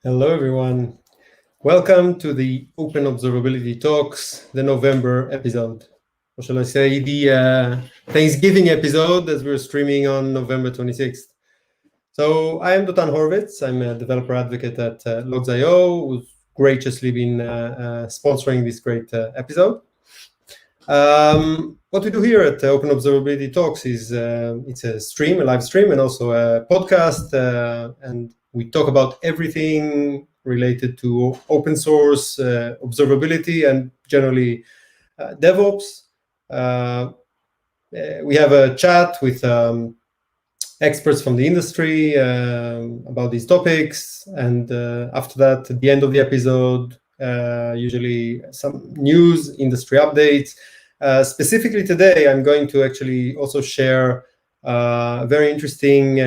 Hello, everyone. Welcome to the OpenObservability Talks, the November episode. Or shall I say the Thanksgiving episode, as we're streaming on November 26th. So I am Dotan Horvitz. I'm a developer advocate at Logs.io, who's graciously been sponsoring this great episode. What we do here at OpenObservability Talks is it's a live stream, and also a podcast, and we talk about everything related to open source, observability, and generally DevOps. We have a chat with experts from the industry about these topics, and after that, at the end of the episode, usually some news, industry updates. Specifically today, I'm going to actually also share a very interesting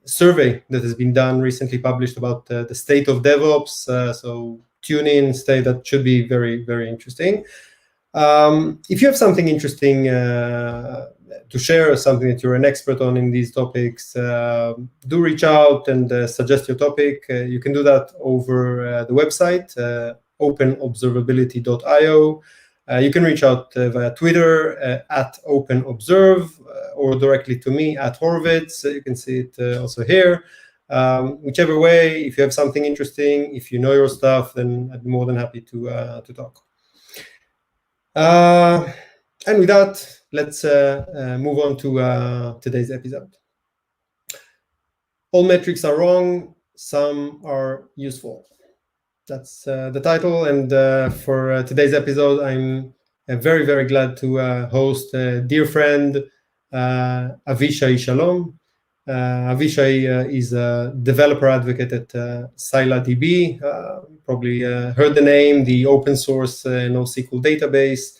survey that has been done, recently published, about the state of DevOps. So tune in, that should be very, very interesting. If you have something interesting to share, or something that you're an expert on in these topics, do reach out and suggest your topic. You can do that over the website, OpenObservability.io. You can reach out via Twitter at OpenObserve, or directly to me at Horvitz. You can see it also here. Whichever way, if you have something interesting, if you know your stuff, then I'd be more than happy to talk. And with that, let's move on to today's episode. All metrics are wrong, some are useful. That's the title, and for today's episode, I'm very, very glad to host a dear friend, Avishai Ish-Shalom. Avishai is a developer advocate at ScyllaDB. Probably heard the name, the open source NoSQL database.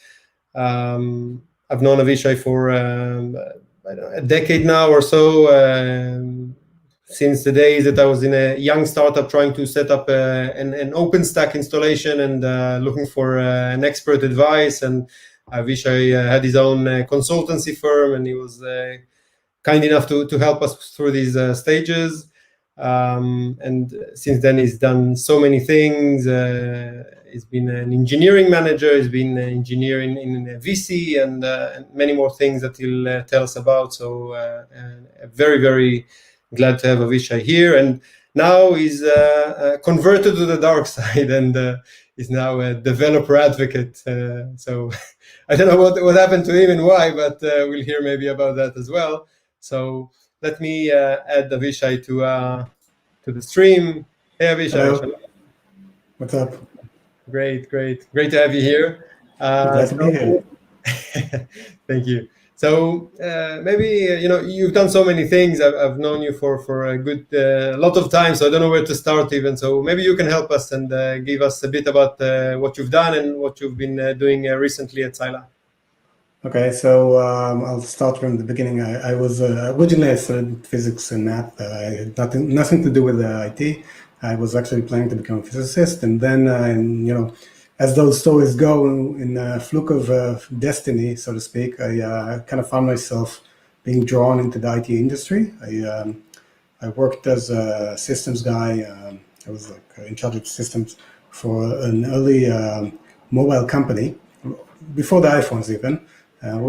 I've known Avishai for a decade now or so, since the days that I was in a young startup trying to set up an OpenStack installation and looking for an expert advice. And Avishai had his own consultancy firm, and he was kind enough to help us through these stages. And since then, he's done so many things. He's been an engineering manager. He's been an engineer in VC and many more things that he'll tell us about. So very, very glad to have Avishai here. And now he's converted to the dark side and is now a developer advocate. So I don't know what happened to him and why, but we'll hear maybe about that as well. So let me add Avishai to the stream. Hey, Avishai. Hello. What's up? Great to have you here. Glad to be here. Thank you. So maybe you've done so many things. I've known you for a good lot of time, so I don't know where to start even. So maybe you can help us and give us a bit about what you've done and what you've been doing recently at Scylla. Okay, so I'll start from the beginning. I was originally I studied physics and math. I had nothing to do with IT. I was actually planning to become a physicist, and then as those stories go, in a fluke of destiny, so to speak, I kind of found myself being drawn into the IT industry. I worked as a systems guy. I was in charge of systems for an early mobile company before the iPhones even. I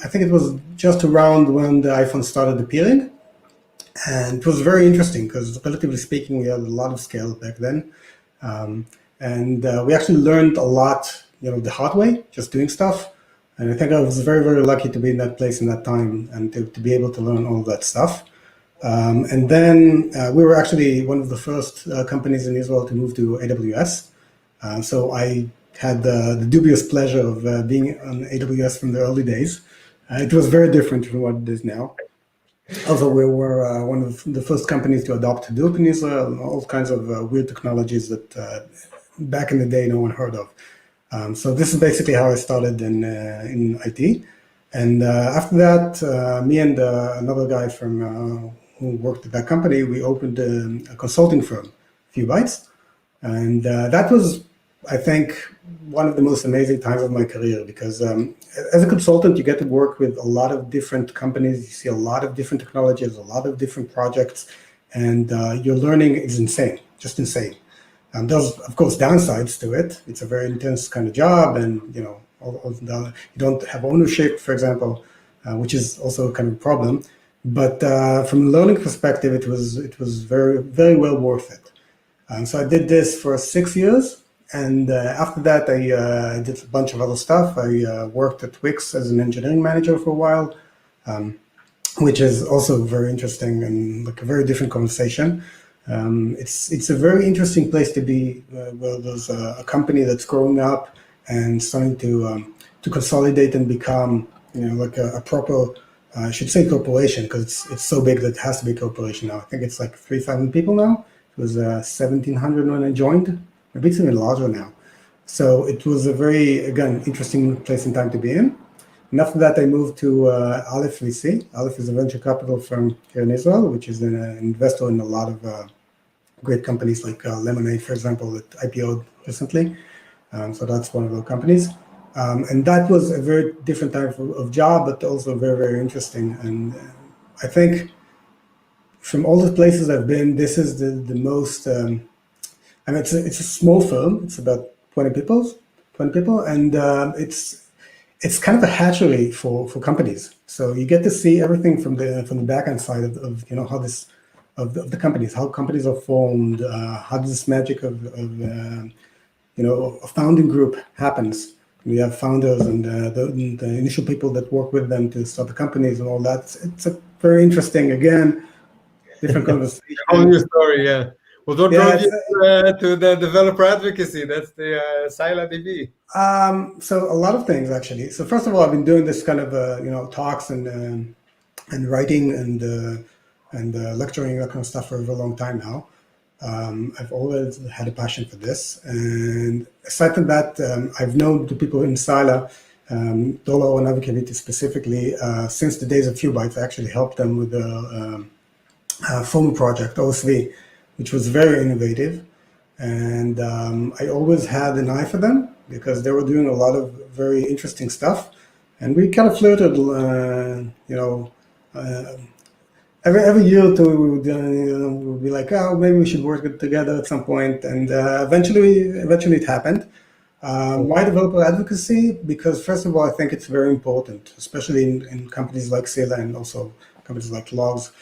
think it was just around when the iPhone started appearing, and it was very interesting because, relatively speaking, we had a lot of scale back then. And we actually learned a lot, the hard way, just doing stuff. And I think I was very, very lucky to be in that place in that time and to be able to learn all that stuff. And then we were actually one of the first companies in Israel to move to AWS. So I had the dubious pleasure of being on AWS from the early days. It was very different from what it is now. Also, we were one of the first companies to adopt Hadoop in Israel, all kinds of weird technologies that back in the day no one heard of. So this is basically how I started in IT. And after that, me and another guy from who worked at that company, we opened a consulting firm, Fewbytes. And that was, I think, one of the most amazing times of my career, because as a consultant, you get to work with a lot of different companies. You see a lot of different technologies, a lot of different projects, and your learning is insane, just insane. There's, of course, downsides to it. It's a very intense kind of job, and you don't have ownership, for example, which is also a kind of problem. But from a learning perspective, it was very, very well worth it. So I did this for 6 years, and after that, I did a bunch of other stuff. I worked at Wix as an engineering manager for a while, which is also very interesting and like a very different conversation. It's a very interesting place to be, where there's a company that's growing up and starting to consolidate and become, like a proper, I should say corporation, because it's so big that it has to be a corporation now. I think it's like 3,000 people now. It was 1,700 when I joined. Maybe it's even larger now. So it was a very, again, interesting place and time to be in. And after that, I moved to Aleph VC. Aleph is a venture capital firm here in Israel, which is an investor in a lot of great companies like Lemonade, for example, that IPO'd recently. So that's one of those companies. And that was a very different type of job, but also very, very interesting. And I think from all the places I've been, this is the most, it's a small firm. It's about 20 people, and it's kind of a hatchery for companies. So you get to see everything from the back end side of how this of the companies, how companies are formed, how this magic of a founding group happens. We have founders and the initial people that work with them to start the companies and all that. It's a very interesting, again, different conversation. Whole new story, yeah. Well, what drove you to the developer advocacy? That's the ScyllaDB. So a lot of things, actually. So first of all, I've been doing this kind of talks and writing and lecturing, that kind of stuff for a very long time now. I've always had a passion for this. And aside from that, I've known the people in Scylla, Dolo and OpenObservability specifically, since the days of Fewbytes. I actually helped them with the former project, OSV, which was very innovative. And I always had an eye for them because they were doing a lot of very interesting stuff. And we kind of flirted, every year or two, we would be like, oh, maybe we should work together at some point. And eventually it happened. Why developer advocacy? Because first of all, I think it's very important, especially in companies like Scylla and also companies like Logs,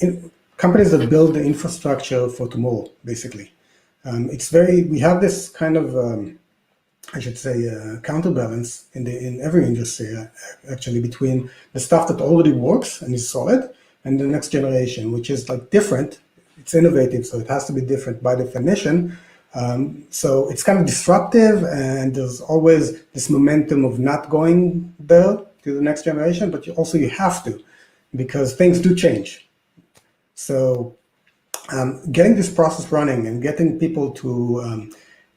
in companies that build the infrastructure for tomorrow, basically. We have this kind of, I should say, counterbalance in every industry, actually, between the stuff that already works and is solid and the next generation, which is like different. It's innovative, so it has to be different by definition. So it's kind of disruptive, and there's always this momentum of not going there to the next generation, but you have to, because things do change. So getting this process running and getting people to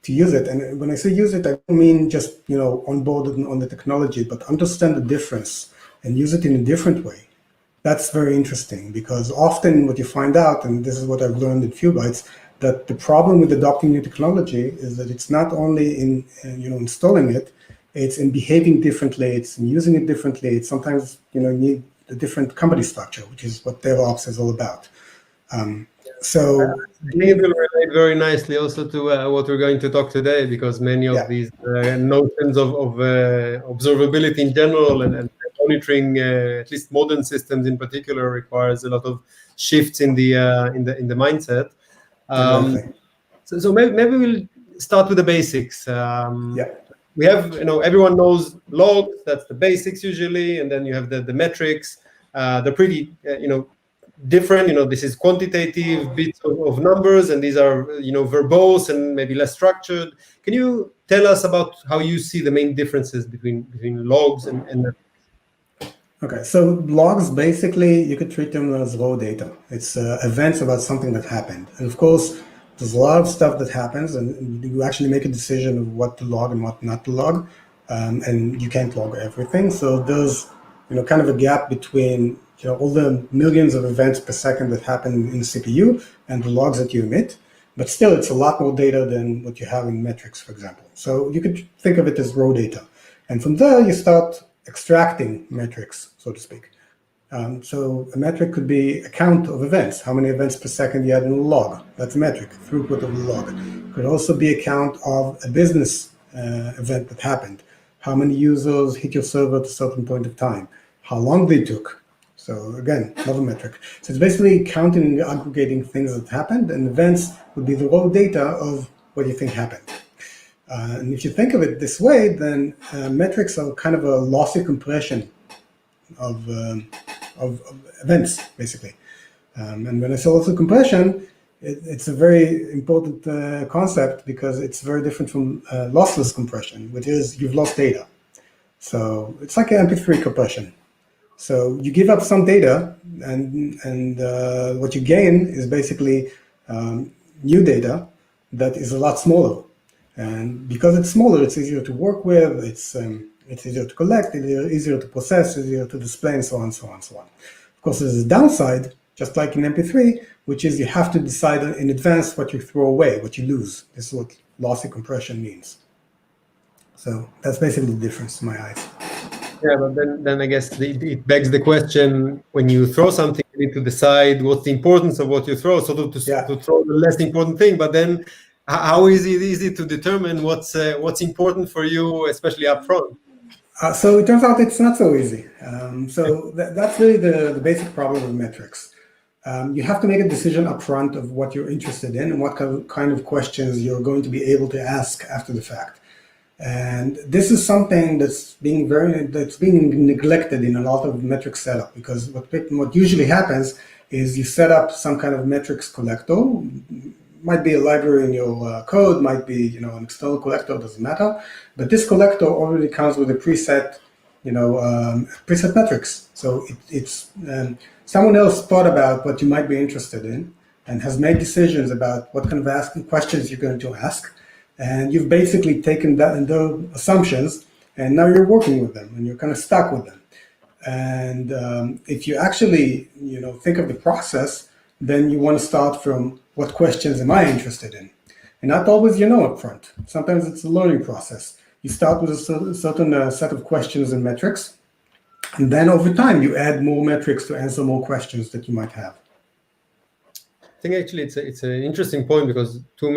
use it, and when I say use it, I don't mean just on board on the technology, but understand the difference and use it in a different way. That's very interesting, because often what you find out, and this is what I've learned in Fewbytes, that the problem with adopting new technology is that it's not only in installing it, it's in behaving differently, it's in using it differently. It's sometimes you need a different company structure, which is what DevOps is all about. So it will relate very nicely also to what we're going to talk today, because many of these notions of observability in general and monitoring, at least modern systems in particular, requires a lot of shifts in the mindset. So maybe we'll start with the basics. We have, everyone knows logs. That's the basics usually, and then you have the metrics. They're pretty, different. This is quantitative bits of numbers, and these are, verbose and maybe less structured. Can you tell us about how you see the main differences between logs and metrics? Okay, so logs, basically, you could treat them as raw data. It's events about something that happened. And of course, there's a lot of stuff that happens, and you actually make a decision of what to log and what not to log, and you can't log everything. So there's, kind of a gap between, all the millions of events per second that happen in the CPU and the logs that you emit. But still, it's a lot more data than what you have in metrics, for example. So you could think of it as raw data. And from there, you start extracting metrics, so to speak. So a metric could be a count of events, how many events per second you had in a log. That's a metric, throughput of the log. It could also be a count of a business event that happened. How many users hit your server at a certain point of time? How long they took? So again, another metric. So it's basically counting and aggregating things that happened, and events would be the raw data of what you think happened. And if you think of it this way, then metrics are kind of a lossy compression of events, basically. And when I say lossy compression, it's a very important concept because it's very different from lossless compression, which is you've lost data. So it's like an MP3 compression. So you give up some data, and what you gain is basically new data that is a lot smaller. And because it's smaller, it's easier to work with. It's easier to collect, easier to process, easier to display, and so on, so on, so on. Of course, there's a downside, just like in MP3, which is you have to decide in advance what you throw away, what you lose. This is what lossy compression means. So that's basically the difference in my eyes. Yeah, but then I guess it begs the question: when you throw something, you need to decide what's the importance of what you throw. So to throw the less important thing, but then how is it easy to determine what's important for you, especially up front? So it turns out it's not so easy. So that's really the basic problem with metrics. You have to make a decision up front of what you're interested in and what kind of questions you're going to be able to ask after the fact. And this is something that's being neglected in a lot of metric setup, because what usually happens is you set up some kind of metrics collector. Might be a library in your code, might be an external collector, doesn't matter. But this collector already comes with a preset, preset metrics. So it's someone else thought about what you might be interested in and has made decisions about what kind of questions you're going to ask. And you've basically taken that and their assumptions, and now you're working with them, and you're kind of stuck with them. And if you actually, think of the process, then you want to start from what questions am I interested in? And not always up front. Sometimes it's a learning process. You start with a certain set of questions and metrics, and then over time you add more metrics to answer more questions that you might have. I think actually it's an interesting point, because too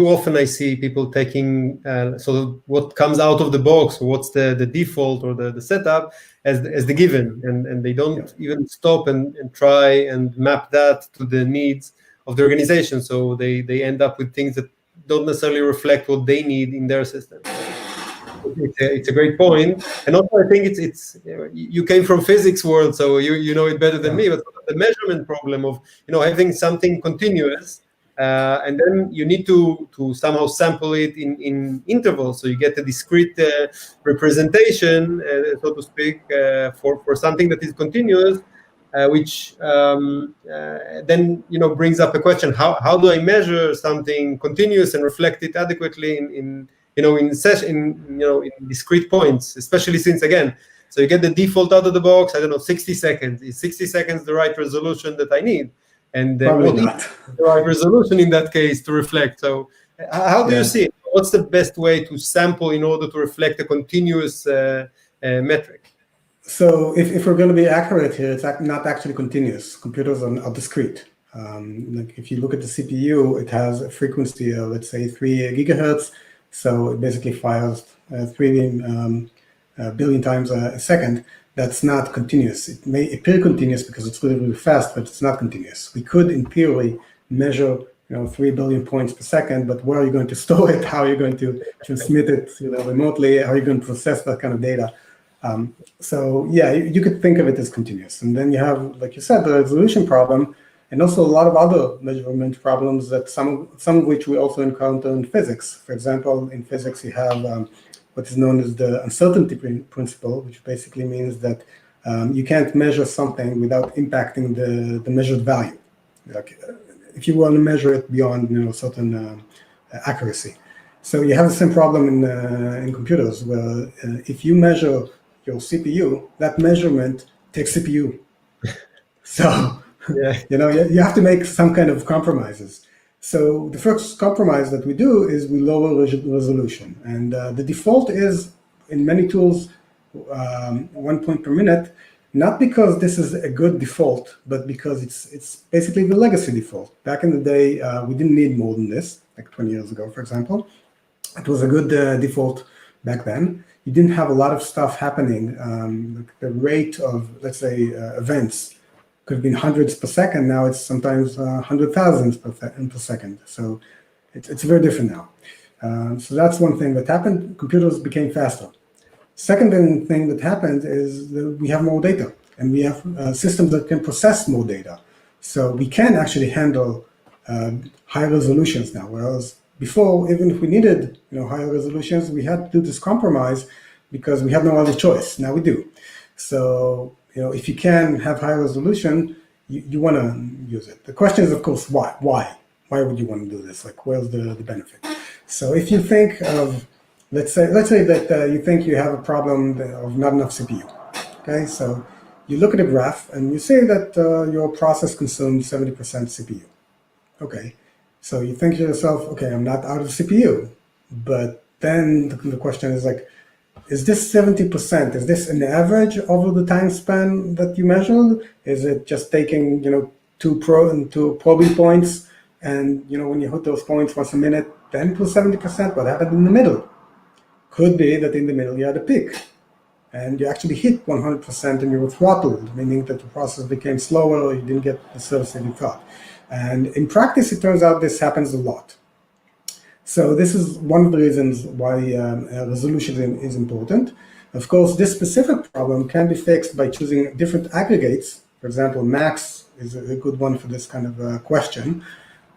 often I see people taking sort of what comes out of the box, or what's the default or the setup as the given, and they don't even stop and try and map that to the needs of the organization. So they end up with things that don't necessarily reflect what they need in their system. It's a great point. And also I think it's you came from physics world, so you know it better than me, but the measurement problem of having something continuous, and then you need to somehow sample it in intervals, so you get a discrete representation, so to speak, for something that is continuous, which then brings up a question: how do I measure something continuous and reflect it adequately in discrete points, especially since, again, so you get the default out of the box, 60 seconds. Is 60 seconds the right resolution that I need? And what is the right resolution in that case to reflect? So how do you see it? What's the best way to sample in order to reflect a continuous metric? So if we're going to be accurate here, it's not actually continuous. Computers are discrete. Like if you look at the CPU, it has a frequency of, let's say, 3 gigahertz. So it basically fires 3 billion times a second. That's not continuous. It may appear continuous because it's really, really fast, but it's not continuous. We could, in theory, measure 3 billion points per second, but where are you going to store it? How are you going to transmit it remotely? How are you going to process that kind of data? So yeah, you could think of it as continuous. And then you have, like you said, the resolution problem, and also a lot of other measurement problems that some of which we also encounter in physics. For example, in physics, you have what is known as the uncertainty principle, which basically means that you can't measure something without impacting the measured value. Like, if you want to measure it beyond certain accuracy. So you have the same problem in computers, where if you measure your CPU, that measurement takes CPU. So you have to make some kind of compromises. So the first compromise that we do is we lower resolution, and the default is in many tools 1 point per minute. not because this is a good default, but because it's basically the legacy default. Back in the day, we didn't need more than this, like 20 years ago, for example. It was a good default back then. You didn't have a lot of stuff happening. The rate of, let's say, events could have been hundreds per second. Now it's sometimes 100,000 per second. So it's very different now. So that's one thing that happened. Computers became faster. Second thing that happened is that we have more data, and we have systems that can process more data. So we can actually handle high resolutions now, whereas before, even if we needed higher resolutions, we had to do this compromise because we had no other choice. Now we do. So if you can have high resolution, you want to use it. The question is, of course, why? Why would you want to do this? Like, where's the benefit? So if you think of, let's say that you think you have a problem of not enough CPU. Okay, so you look at a graph and you say that your process consumes 70% CPU. Okay, so you think to yourself, okay, I'm not out of CPU, but then the question is like, is this 70%? Is this an average over the time span that you measured? Is it just taking two probing points, and when you hit those points once a minute, then it was 70%? What happened in the middle? Could be that in the middle you had a peak, and you actually hit 100% and you were throttled, meaning that the process became slower, or you didn't get the service that you thought. And in practice, it turns out this happens a lot. So this is one of the reasons why resolution is important. Of course, this specific problem can be fixed by choosing different aggregates. For example, max is a good one for this kind of question.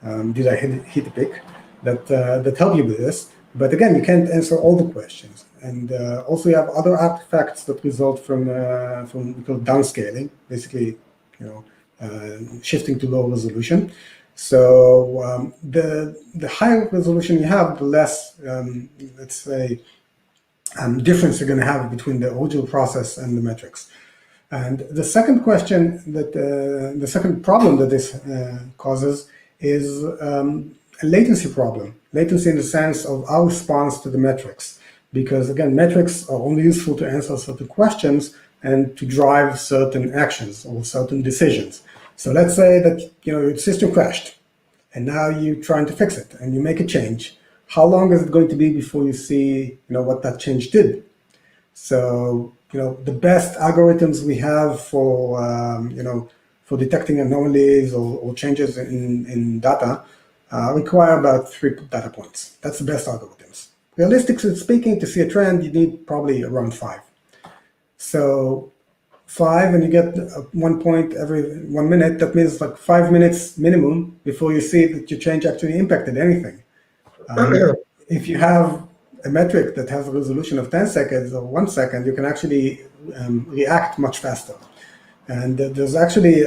Did I hit a peak? That help you with this. But again, you can't answer all the questions. And also you have other artifacts that result from we call downscaling, basically, shifting to low resolution. So the higher resolution you have, the less, let's say, difference you're going to have between the original process and the metrics. And the second question the second problem that this causes is a latency problem. Latency in the sense of our response to the metrics. Because again, metrics are only useful to answer certain questions and to drive certain actions or certain decisions. So let's say that your system crashed, and now you're trying to fix it, and you make a change. How long is it going to be before you see what that change did? So the best algorithms we have for for detecting anomalies or changes in data require about 3 data points. That's the best algorithms. Realistically speaking, to see a trend, you need probably around 5. So 5, and you get 1 point every 1 minute. That means like 5 minutes minimum before you see that your change actually impacted anything. If you have a metric that has a resolution of 10 seconds or 1 second, you can actually react much faster. And there's actually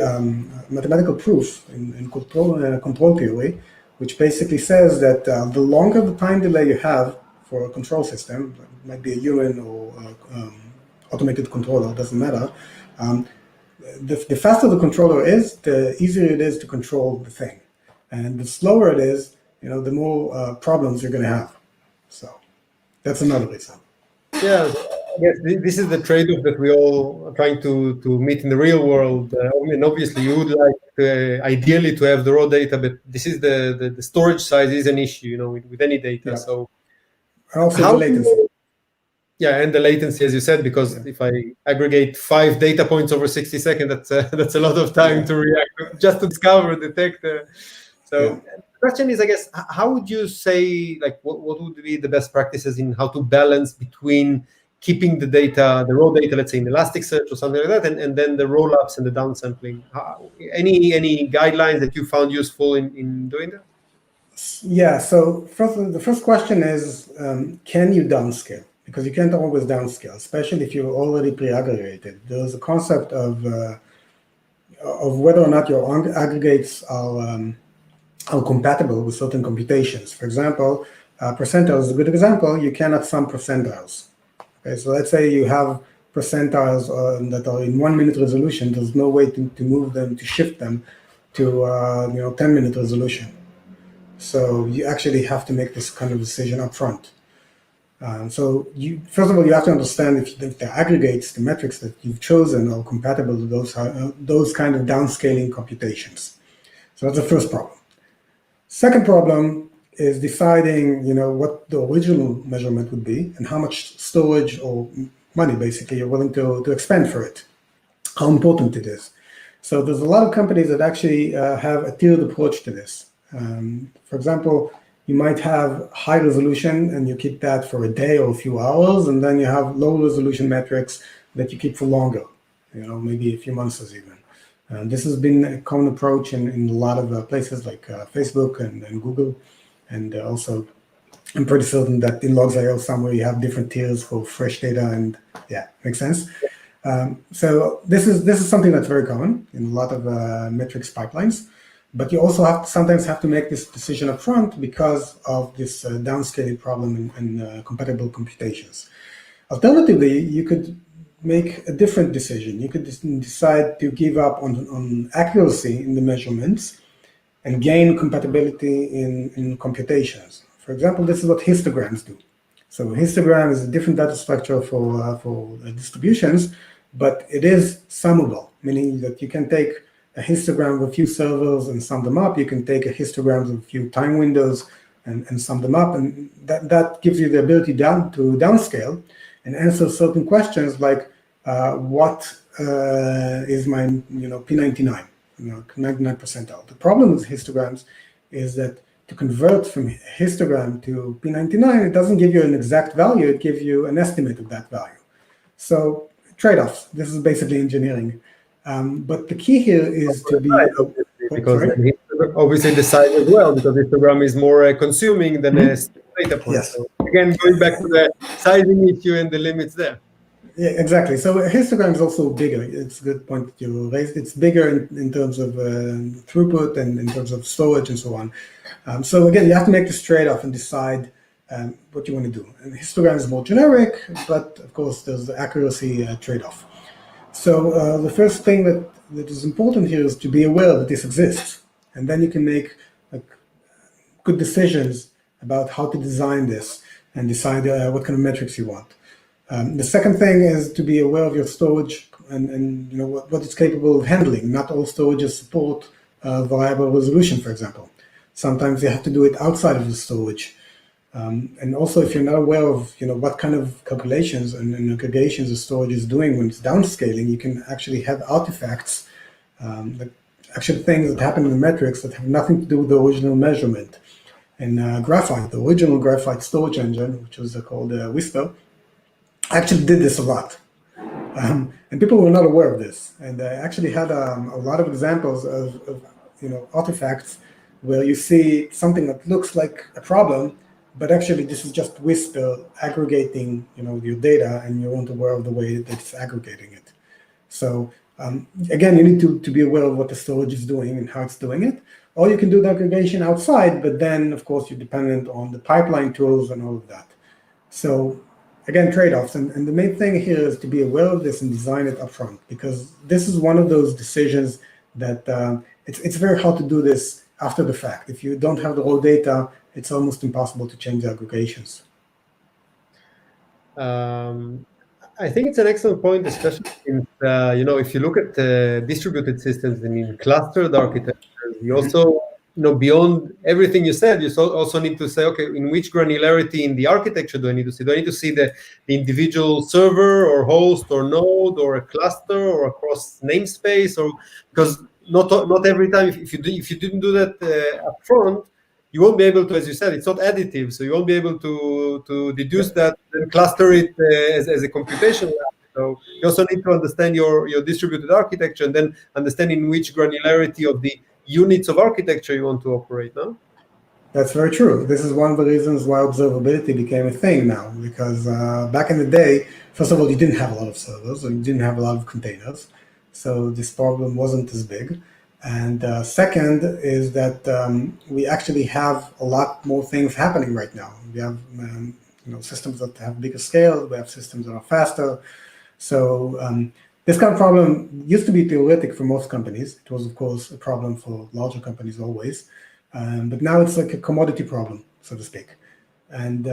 mathematical proof in control theory, which basically says that the longer the time delay you have for a control system, it might be a human or automated controller, doesn't matter. The faster the controller is, the easier it is to control the thing. And the slower it is, the more problems you're going to have. So that's another reason. Yeah, I guess this is the trade-off that we all are trying to meet in the real world. And obviously, you would like ideally to have the raw data, but this is the storage size is an issue, with any data. Yeah. So and also the latency. Yeah, and the latency, as you said, because if I aggregate 5 data points over 60 seconds, that's a lot of time to react, just to discover, detect. The question is, I guess, how would you say, like, what would be the best practices in how to balance between keeping the data, the raw data, let's say in Elasticsearch or something like that, and then the roll-ups and the downsampling? Any guidelines that you found useful in doing that? Yeah, so the first question is, can you downscale? Because you can't always downscale, especially if you're already pre-aggregated. There's a concept of whether or not your aggregates are compatible with certain computations. For example, percentiles is a good example. You cannot sum percentiles. Okay, so let's say you have percentiles that are in 1 minute resolution. There's no way to move them, to shift them to 10-minute resolution. So you actually have to make this kind of decision up front. So first of all, you have to understand if the aggregates, the metrics that you've chosen are compatible with those kind of downscaling computations. So that's the first problem. Second problem is deciding, what the original measurement would be and how much storage or money, basically, you're willing to expend for it, how important it is. So there's a lot of companies that actually have a tiered approach to this. For example, you might have high resolution and you keep that for a day or a few hours, and then you have low resolution metrics that you keep for longer, maybe a few months even. This has been a common approach in a lot of places like Facebook and Google, and also I'm pretty certain that in logs.io somewhere you have different tiers for fresh data, and yeah, makes sense. So this is something that's very common in a lot of metrics pipelines, but you also sometimes have to make this decision up front because of this downscaling problem in compatible computations. Alternatively, you could make a different decision. You could decide to give up on accuracy in the measurements and gain compatibility in computations. For example, this is what histograms do. So histogram is a different data structure for distributions, but it is summable, meaning that you can take a histogram of a few servers and sum them up. You can take a histogram of a few time windows and sum them up, and that gives you the ability to downscale and answer certain questions like what is my P99, 99 percentile. The problem with histograms is that to convert from histogram to P99, it doesn't give you an exact value, it gives you an estimate of that value. So trade-offs, this is basically engineering. But the key here is to be... because obviously the size as well, because histogram is more consuming than a data point. Yes. So again, going back to the sizing issue and the limits there. Yeah, exactly. So a histogram is also bigger. It's a good point that you raised. It's bigger in terms of throughput and in terms of storage and so on. So again, you have to make this trade-off and decide what you want to do. And histogram is more generic, but of course there's the accuracy trade-off. So the first thing that is important here is to be aware that this exists, and then you can make good decisions about how to design this and decide what kind of metrics you want. The second thing is to be aware of your storage and what it's capable of handling. Not all storages support variable resolution, for example. Sometimes you have to do it outside of the storage. And also, if you're not aware of what kind of calculations and aggregations the storage is doing when it's downscaling, you can actually have artifacts, actually things that happen in the metrics that have nothing to do with the original measurement. And Graphite, the original Graphite storage engine, which was called Whisper, actually did this a lot. And people were not aware of this. And I actually had a lot of examples of artifacts where you see something that looks like a problem, but actually this is just Whisper aggregating your data, and you weren't aware of the way that it's aggregating it. So again, you need to be aware of what the storage is doing and how it's doing it. Or you can do the aggregation outside, but then of course you're dependent on the pipeline tools and all of that. So again, trade-offs, and the main thing here is to be aware of this and design it upfront, because this is one of those decisions that it's very hard to do this after the fact. If you don't have the raw data, it's almost impossible to change the aggregations. I think it's an excellent point, especially in, if you look at distributed systems and in clustered architectures, you also, beyond everything you said, you also need to say, okay, in which granularity in the architecture do I need to see? Do I need to see the individual server or host or node or a cluster or across namespace? Or because not every time, if you didn't do that up front, you won't be able to, as you said, it's not additive, so you won't be able to deduce that and cluster it as a computation. So you also need to understand your distributed architecture and then understand in which granularity of the units of architecture you want to operate, no? That's very true. This is one of the reasons why observability became a thing now, because back in the day, first of all, you didn't have a lot of servers, and you didn't have a lot of containers, so this problem wasn't as big. And second is that we actually have a lot more things happening right now. We have systems that have bigger scale, we have systems that are faster. So this kind of problem used to be theoretic for most companies. It was, of course, a problem for larger companies always. But now it's like a commodity problem, so to speak. And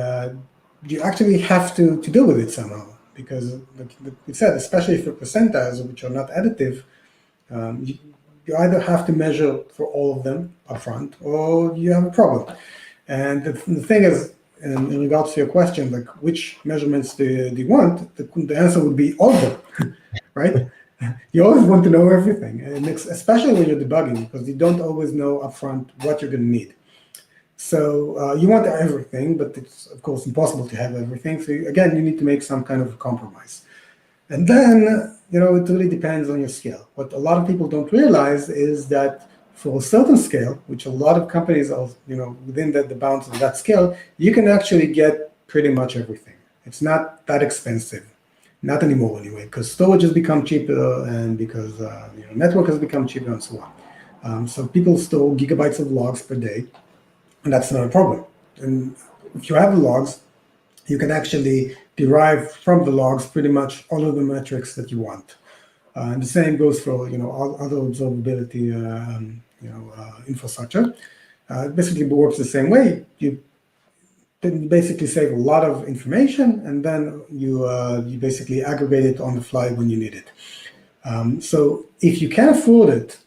you actually have to deal with it somehow, because like you said, especially for percentiles, which are not additive, you either have to measure for all of them upfront, or you have a problem. And the thing is, in regards to your question, like which measurements do you want, the answer would be all of them, right? You always want to know everything, and especially when you're debugging, because you don't always know upfront what you're going to need. So you want everything, but it's of course impossible to have everything. So again, you need to make some kind of compromise. And then, it really depends on your scale. What a lot of people don't realize is that for a certain scale, which a lot of companies are, within the bounds of that scale, you can actually get pretty much everything. It's not that expensive, not anymore anyway, because storage has become cheaper and because network has become cheaper and so on. So people store gigabytes of logs per day, and that's not a problem. And if you have the logs, you can actually derive from the logs pretty much all of the metrics that you want. And the same goes for all other observability infrastructure. It basically works the same way. You basically save a lot of information, and then you basically aggregate it on the fly when you need it. So if you can afford it,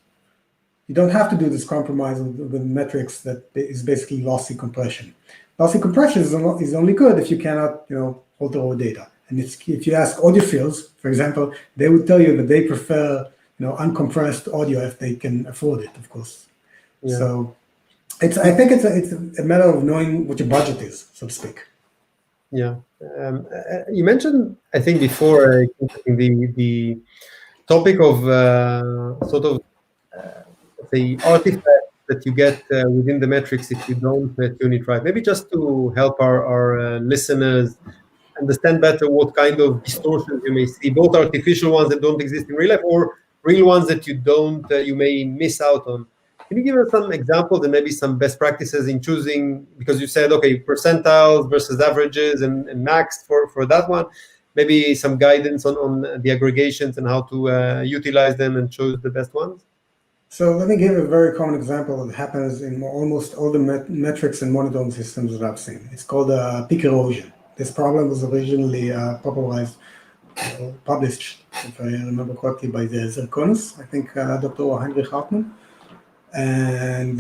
you don't have to do this compromise with metrics that is basically lossy compression. Lossy compression is only good if you cannot, alter all data. And if you ask audiophiles, for example, they would tell you that they prefer, uncompressed audio if they can afford it, of course. Yeah. So I think it's a matter of knowing what your budget is, so to speak. Yeah. You mentioned, I think before, the topic of sort of the artifacts that you get within the metrics if you don't tune it right. Maybe just to help our listeners understand better what kind of distortions you may see, both artificial ones that don't exist in real life or real ones that you may miss out on. Can you give us some examples and maybe some best practices in choosing, because you said, okay, percentiles versus averages and max for that one, maybe some guidance on the aggregations and how to utilize them and choose the best ones? So let me give a very common example that happens in almost all the metrics and monitoring systems that I've seen. It's called peak erosion. This problem was originally published, if I remember correctly, by the Zirconis, I think Dr. Heinrich Hartmann. And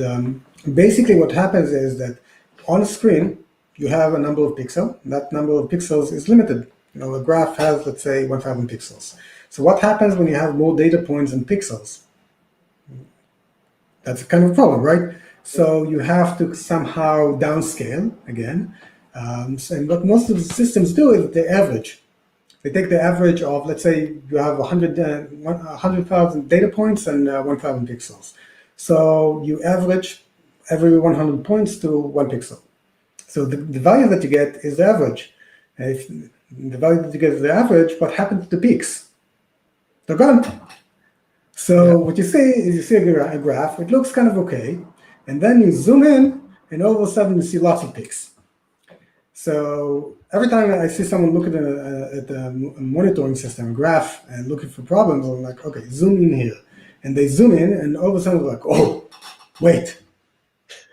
basically what happens is that on a screen, you have a number of pixels. That number of pixels is limited. A graph has, let's say, 1,000 pixels. So what happens when you have more data points and pixels? That's a kind of problem, right? So you have to somehow downscale again. And what most of the systems do is they average. They take the average of, let's say, you have 100,000 data points and 1,000 pixels. So you average every 100 points to 1 pixel. So the value that you get is the average. And if the value that you get is the average, what happens to the peaks? They're gone. So what you see is you see a graph, it looks kind of okay, and then you zoom in, and all of a sudden you see lots of peaks. So every time I see someone look at a monitoring system, a graph, and looking for problems, I'm like, okay, zoom in here. And they zoom in, and all of a sudden they're like, oh, wait,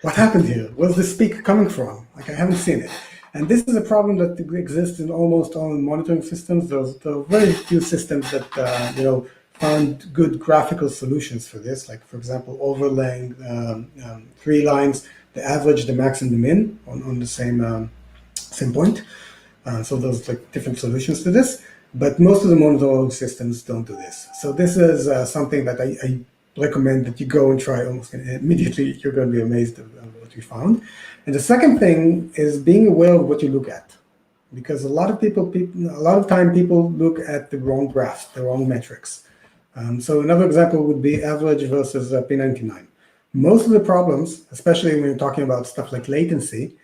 what happened here? Where's this peak coming from? Like, I haven't seen it. And this is a problem that exists in almost all monitoring systems. There are very few systems that, found good graphical solutions for this, like, for example, overlaying 3 lines, the average, the max, and the min on the same point. So there's like different solutions to this, but most of the monitoring systems don't do this. So this is something that I recommend that you go and try almost immediately. You're going to be amazed at what you found. And the second thing is being aware of what you look at, because a lot of time people look at the wrong graphs, the wrong metrics. So another example would be average versus P99. Most of the problems, especially when you're talking about stuff like latency,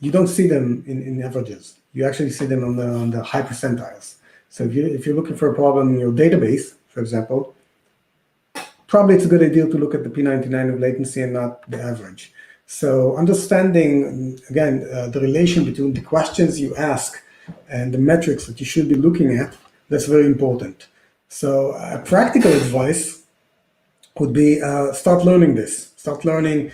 you don't see them in averages. You actually see them on the high percentiles. So if you're looking for a problem in your database, for example, probably it's a good idea to look at the P99 of latency and not the average. So understanding, again, the relation between the questions you ask and the metrics that you should be looking at, that's very important. So practical advice would be start learning this. Start learning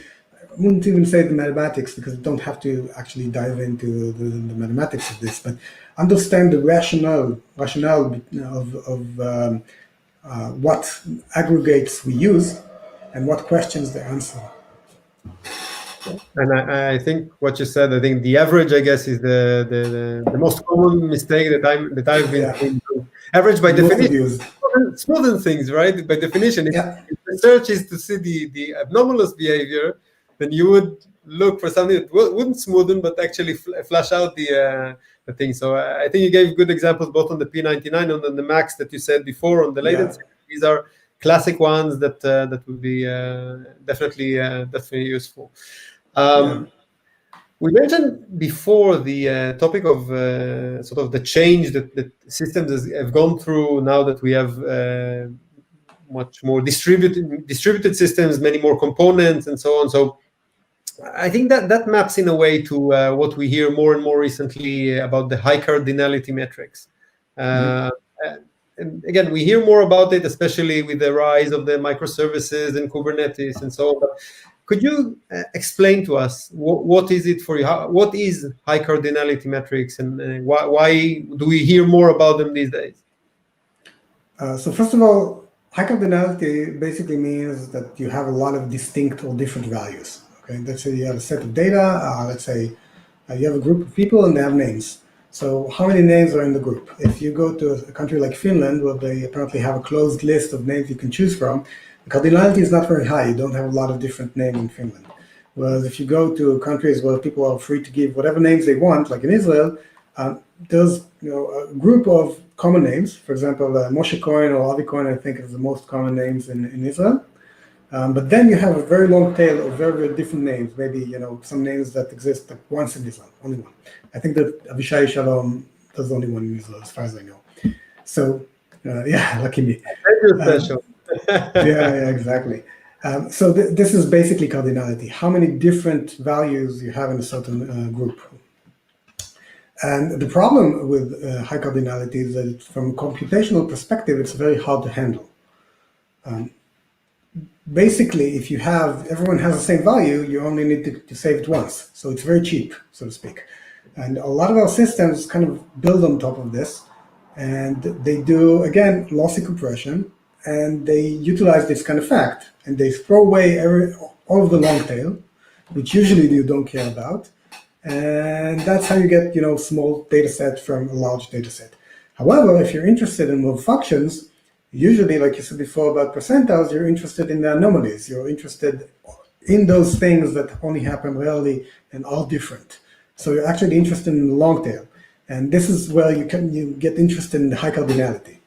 wouldn't even say the mathematics, because you don't have to actually dive into the mathematics of this, but understand the rationale of what aggregates we use and what questions they answer. And I think what you said, I think the average, I guess, is the most common mistake that I've been seeing. Average by definition, smoothen things, right? By definition, if the search is to see the anomalous behavior, then you would look for something that wouldn't smoothen, but actually flash out the thing. So I think you gave good examples both on the P99 and on the Max that you said before on the latency. These are classic ones that would be definitely useful. We mentioned before the topic of sort of the change that systems have gone through now that we have much more distributed systems, many more components, and so on. So I think that maps in a way to what we hear more and more recently about the high cardinality metrics. And again, we hear more about it, especially with the rise of the microservices and Kubernetes and so on. But could you explain to us what is it for you? What is high cardinality metrics, and why do we hear more about them these days? So first of all, high cardinality basically means that you have a lot of distinct or different values. Okay, let's say you have a set of data. Let's say you have a group of people and they have names. So how many names are in the group? If you go to a country like Finland, where they apparently have a closed list of names you can choose from, the cardinality is not very high. You don't have a lot of different names in Finland. Whereas if you go to countries where people are free to give whatever names they want, like in Israel, there's a group of common names. For example, Moshe Cohen or Avi Cohen, I think, is the most common names in Israel. But then you have a very long tail of very, very different names. Maybe some names that exist like once in Israel, only one. I think that Avishai Ish-Shalom, there's only one in Israel, as far as I know. So lucky me. Exactly. So this is basically cardinality. How many different values you have in a certain group. And the problem with high cardinality is that from a computational perspective, it's very hard to handle. Basically, if everyone has the same value, you only need to save it once. So it's very cheap, so to speak. And a lot of our systems kind of build on top of this. And they do, again, lossy compression. And they utilize this kind of fact. And they throw away all of the long tail, which usually you don't care about. And that's how you get, small data set from a large data set. However, if you're interested in more functions, usually, like you said before about percentiles, you're interested in the anomalies. You're interested in those things that only happen rarely and are different. So you're actually interested in the long tail. And this is where you get interested in the high cardinality.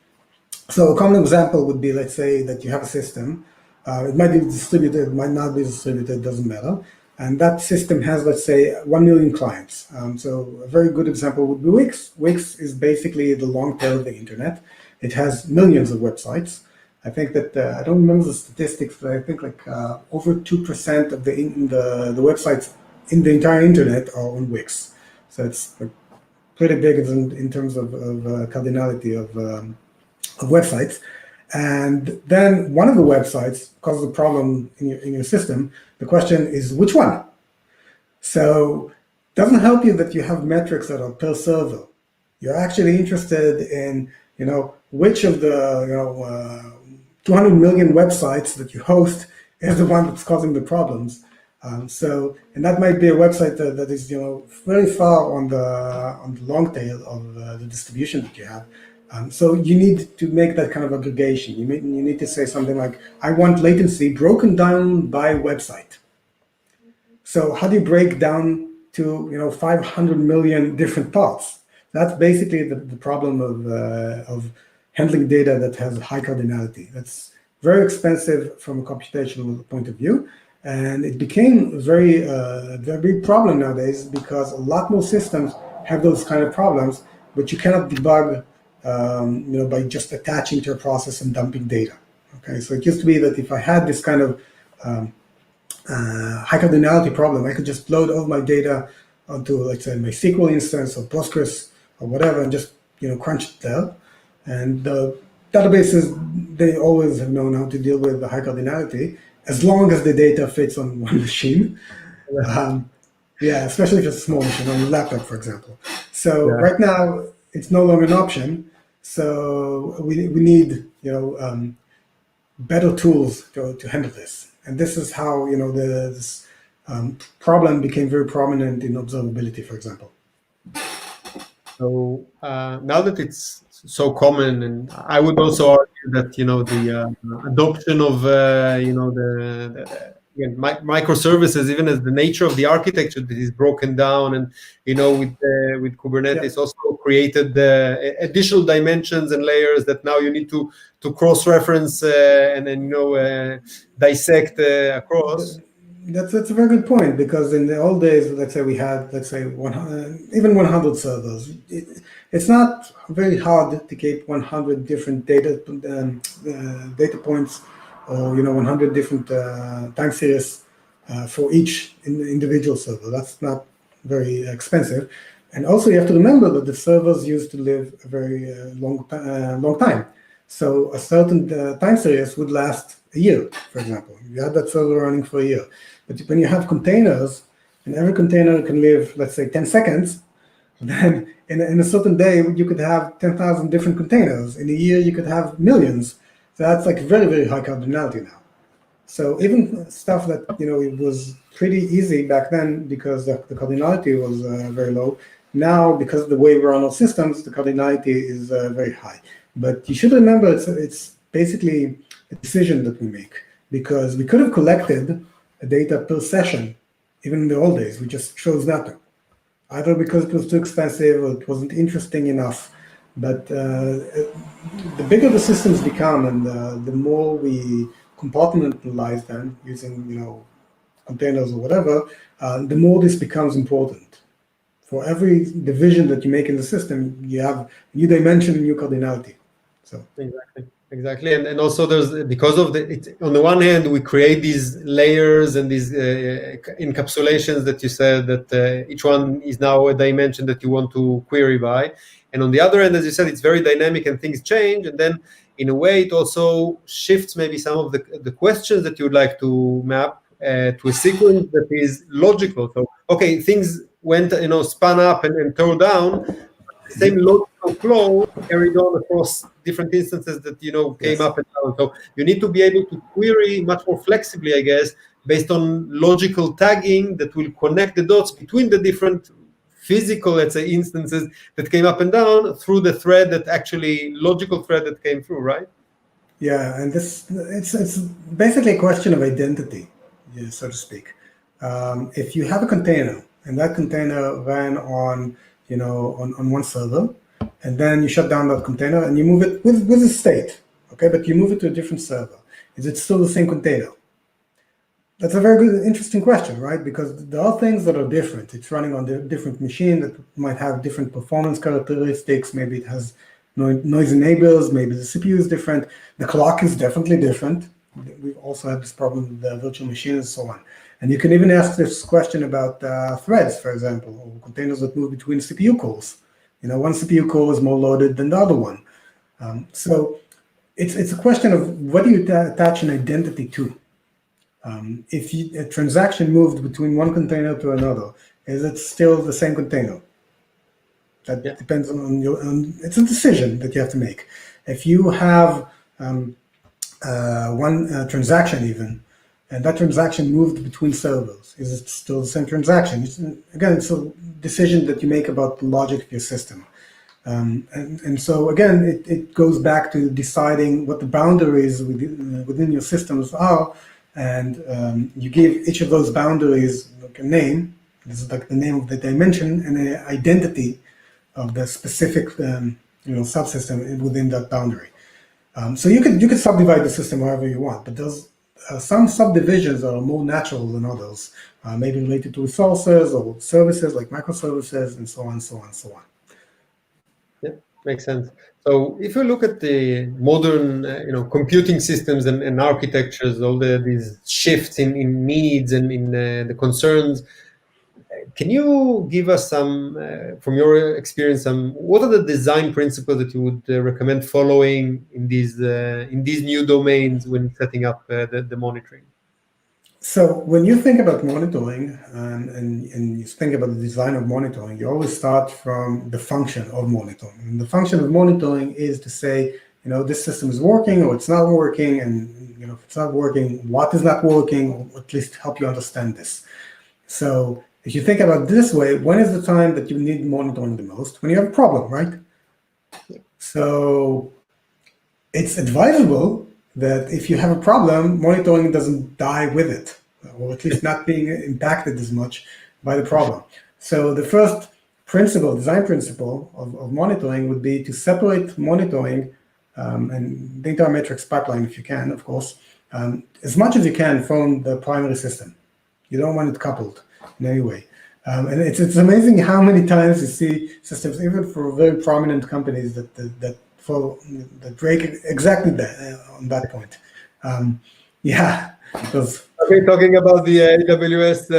So a common example would be, let's say that you have a system. It might be distributed, it might not be distributed, doesn't matter. And that system has, let's say, 1 million clients. So a very good example would be Wix. Wix is basically the long tail of the internet. It has millions of websites. I think that, I don't remember the statistics, but I think like over 2% of the websites in the entire internet are on Wix. So it's pretty big in terms of cardinality of websites. And then one of the websites causes a problem in your system. The question is, which one? So it doesn't help you that you have metrics that are per server. You're actually interested in, which of the 200 million websites that you host is the one that's causing the problems. And that might be a website that is, very far on the long tail of the distribution that you have. So you need to make that kind of aggregation. You need to say something like, I want latency broken down by website. So how do you break down to 500 million different parts? That's basically the problem of handling data that has high cardinality. That's very expensive from a computational point of view. And it became a very big problem nowadays because a lot more systems have those kind of problems, but you cannot debug by just attaching to a process and dumping data. Okay, so it used to be that if I had this kind of high cardinality problem, I could just load all my data onto, let's say, my SQL instance or Postgres or whatever, and just crunch it there. And the databases, they always have known how to deal with the high cardinality as long as the data fits on one machine. Yeah, especially if it's a small machine on a laptop, for example. So Yeah. right now it's no longer an option. So we need better tools to handle this. And this is how this problem became very prominent in observability, for example. So now that it's so common, and I would also argue that the adoption of again, microservices, even as the nature of the architecture that is broken down, and with Kubernetes also created additional dimensions and layers that now you need to cross-reference and then dissect across. That's a very good point, because in the old days, let's say we had, let's say 100, even 100 servers. It's not very hard to keep 100 different data points, or 100 different time series for each individual server. That's not very expensive. And also you have to remember that the servers used to live a very long time. So a certain time series would last a year, for example. You had that server running for a year. But when you have containers, and every container can live, let's say, 10 seconds, then in a certain day, you could have 10,000 different containers. In a year, you could have millions. So that's like very, very high cardinality now. So even stuff that, it was pretty easy back then because the cardinality was very low. Now, because of the way we run our systems, the cardinality is very high. But you should remember it's basically a decision that we make, because we could have collected data per session, even in the old days. We just chose not to, either because it was too expensive or it wasn't interesting enough. But the bigger the systems become, and the more we compartmentalize them using containers or whatever, the more this becomes important. For every division that you make in the system, you have a new dimension, new cardinality. So Exactly, and also there's, because of on the one hand we create these layers and these encapsulations that you said that each one is now a dimension that you want to query by, and on the other hand, as you said, it's very dynamic and things change, and then in a way it also shifts maybe some of the questions that you would like to map to a sequence that is logical. So okay, things went spun up and tore down. The same logical flow carried on across different instances that came up and down. So you need to be able to query much more flexibly, I guess, based on logical tagging that will connect the dots between the different physical, let's say, instances that came up and down through the thread that actually logical thread that came through, right? Yeah, and it's basically a question of identity, so to speak. If you have a container and that container ran on on one server, and then you shut down that container and you move it with a state, okay, but you move it to a different server, is it still the same container? That's a very good, interesting question, right? Because there are things that are different. It's running on a different machine that might have different performance characteristics. Maybe it has noisy neighbors. Maybe the CPU is different. The clock is definitely different. We've also had this problem with the virtual machine and so on. And you can even ask this question about threads, for example, or containers that move between CPU cores. One CPU core is more loaded than the other one. So it's a question of what do you attach an identity to? If a transaction moved between one container to another, is it still the same container? That depends on it's a decision that you have to make. If you have one transaction even, and that transaction moved between servers, is it still the same transaction? Again, it's a decision that you make about the logic of your system. And so again, it goes back to deciding what the boundaries within your systems are, and you give each of those boundaries like a name. This is like the name of the dimension and an identity of the specific subsystem within that boundary. So you could subdivide the system however you want, but there's some subdivisions are more natural than others, maybe related to resources or services like microservices and so on, so on, so on. Yeah, makes sense. So if you look at the modern, computing systems and architectures, all these shifts in needs and in the concerns, can you give us some, from your experience, what are the design principles that you would recommend following in these new domains when setting up the monitoring? So when you think about monitoring and you think about the design of monitoring, you always start from the function of monitoring. And the function of monitoring is to say, this system is working or it's not working, and if it's not working, what is not working, or at least help you understand this. So if you think about it this way, when is the time that you need monitoring the most? When you have a problem, right? So it's advisable that if you have a problem, monitoring doesn't die with it, or at least not being impacted as much by the problem. So the first design principle of monitoring would be to separate monitoring and the entire metrics pipeline, if you can, of course, as much as you can from the primary system. You don't want it coupled in any way. And it's amazing how many times you see systems, even for very prominent companies, that break exactly on that point. Yeah, because okay, talking about the AWS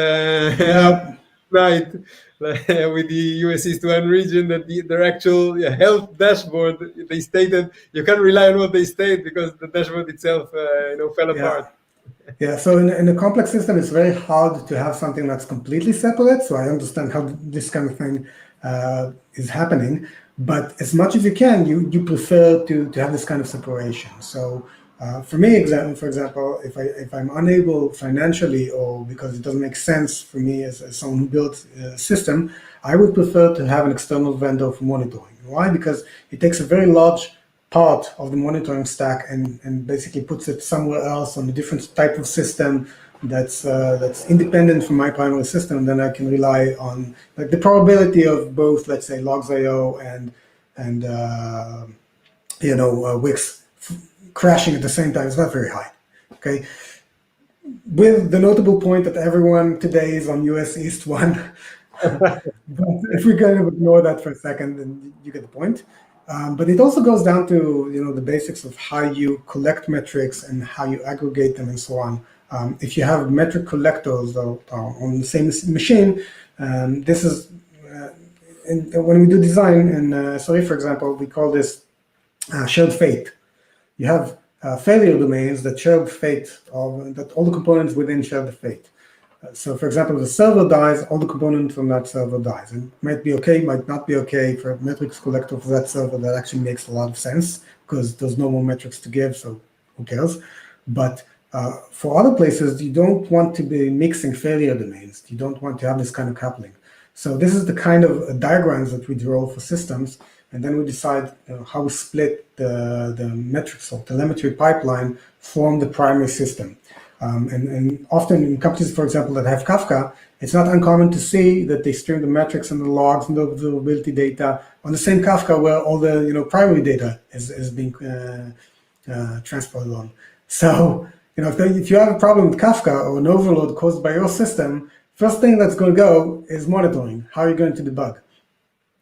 night with the US East 1 region, that their actual health dashboard, they stated you can't rely on what they state because the dashboard itself fell apart. Yeah, so in a complex system, it's very hard to have something that's completely separate. So I understand how this kind of thing is happening. But as much as you can, you prefer to have this kind of separation. So for me, for example, if I'm unable financially or because it doesn't make sense for me as someone who built a system, I would prefer to have an external vendor for monitoring. Why? Because it takes a very large part of the monitoring stack and basically puts it somewhere else on a different type of system that's independent from my primary system. Then I can rely on like the probability of both, let's say, logs.io and Wix crashing at the same time is not very high. Okay, with the notable point that everyone today is on US East 1. But if we kind of ignore that for a second, then you get the point. But it also goes down to the basics of how you collect metrics and how you aggregate them and so on. If you have metric collectors on the same machine, this is when we do design in SRE, for example, we call this shared fate. You have failure domains that share fate, that all the components within share the fate. So, for example, if the server dies, all the components from that server dies. And it might be okay, might not be okay. For a metrics collector for that server, that actually makes a lot of sense because there's no more metrics to give, so who cares? But for other places, you don't want to be mixing failure domains. You don't want to have this kind of coupling. So this is the kind of diagrams that we draw for systems, and then we decide how we split the metrics or telemetry pipeline from the primary system. And often in companies, for example, that have Kafka, it's not uncommon to see that they stream the metrics and the logs and the observability data on the same Kafka where all the primary data is being transported on. So if you have a problem with Kafka or an overload caused by your system, first thing that's going to go is monitoring. How are you going to debug?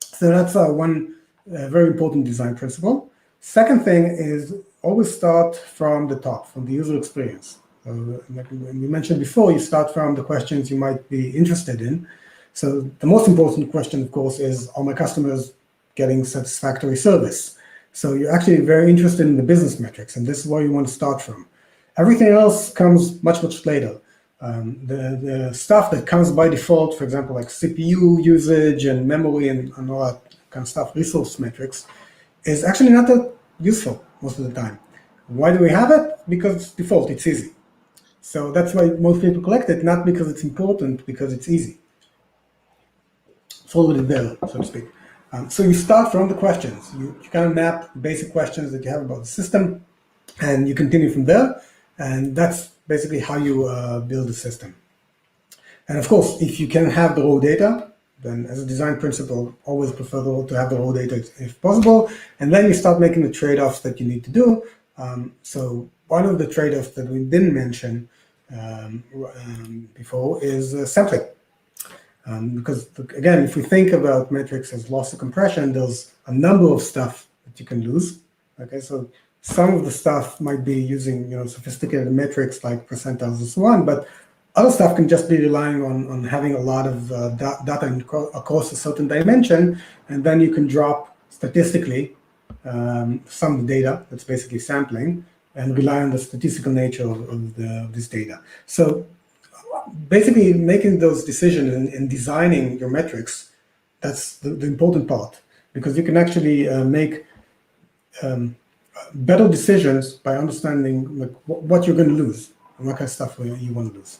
So that's one very important design principle. Second thing is always start from the top, from the user experience. Like we mentioned before, you start from the questions you might be interested in. So the most important question, of course, is, are my customers getting satisfactory service? So you're actually very interested in the business metrics, and this is where you want to start from. Everything else comes much, much later. The stuff that comes by default, for example, like CPU usage and memory and all that kind of stuff, resource metrics, is actually not that useful most of the time. Why do we have it? Because it's default, it's easy. So that's why most people collect it, not because it's important, because it's easy. It's already there, so to speak. So you start from the questions. You kind of map basic questions that you have about the system, and you continue from there. And that's basically how you build a system. And of course, if you can have the raw data, then as a design principle, always prefer to have the raw data if possible. And then you start making the trade-offs that you need to do. So one of the trade-offs that we didn't mention before is sampling. Because again, if we think about metrics as loss of compression, there's a number of stuff that you can lose. Okay, so some of the stuff might be using sophisticated metrics like percentiles and so on, but other stuff can just be relying on having a lot of data across a certain dimension, and then you can drop statistically some data that's basically sampling and rely on the statistical nature of this data. So basically making those decisions and designing your metrics, that's the important part, because you can actually make better decisions by understanding like what you're going to lose and what kind of stuff you want to lose.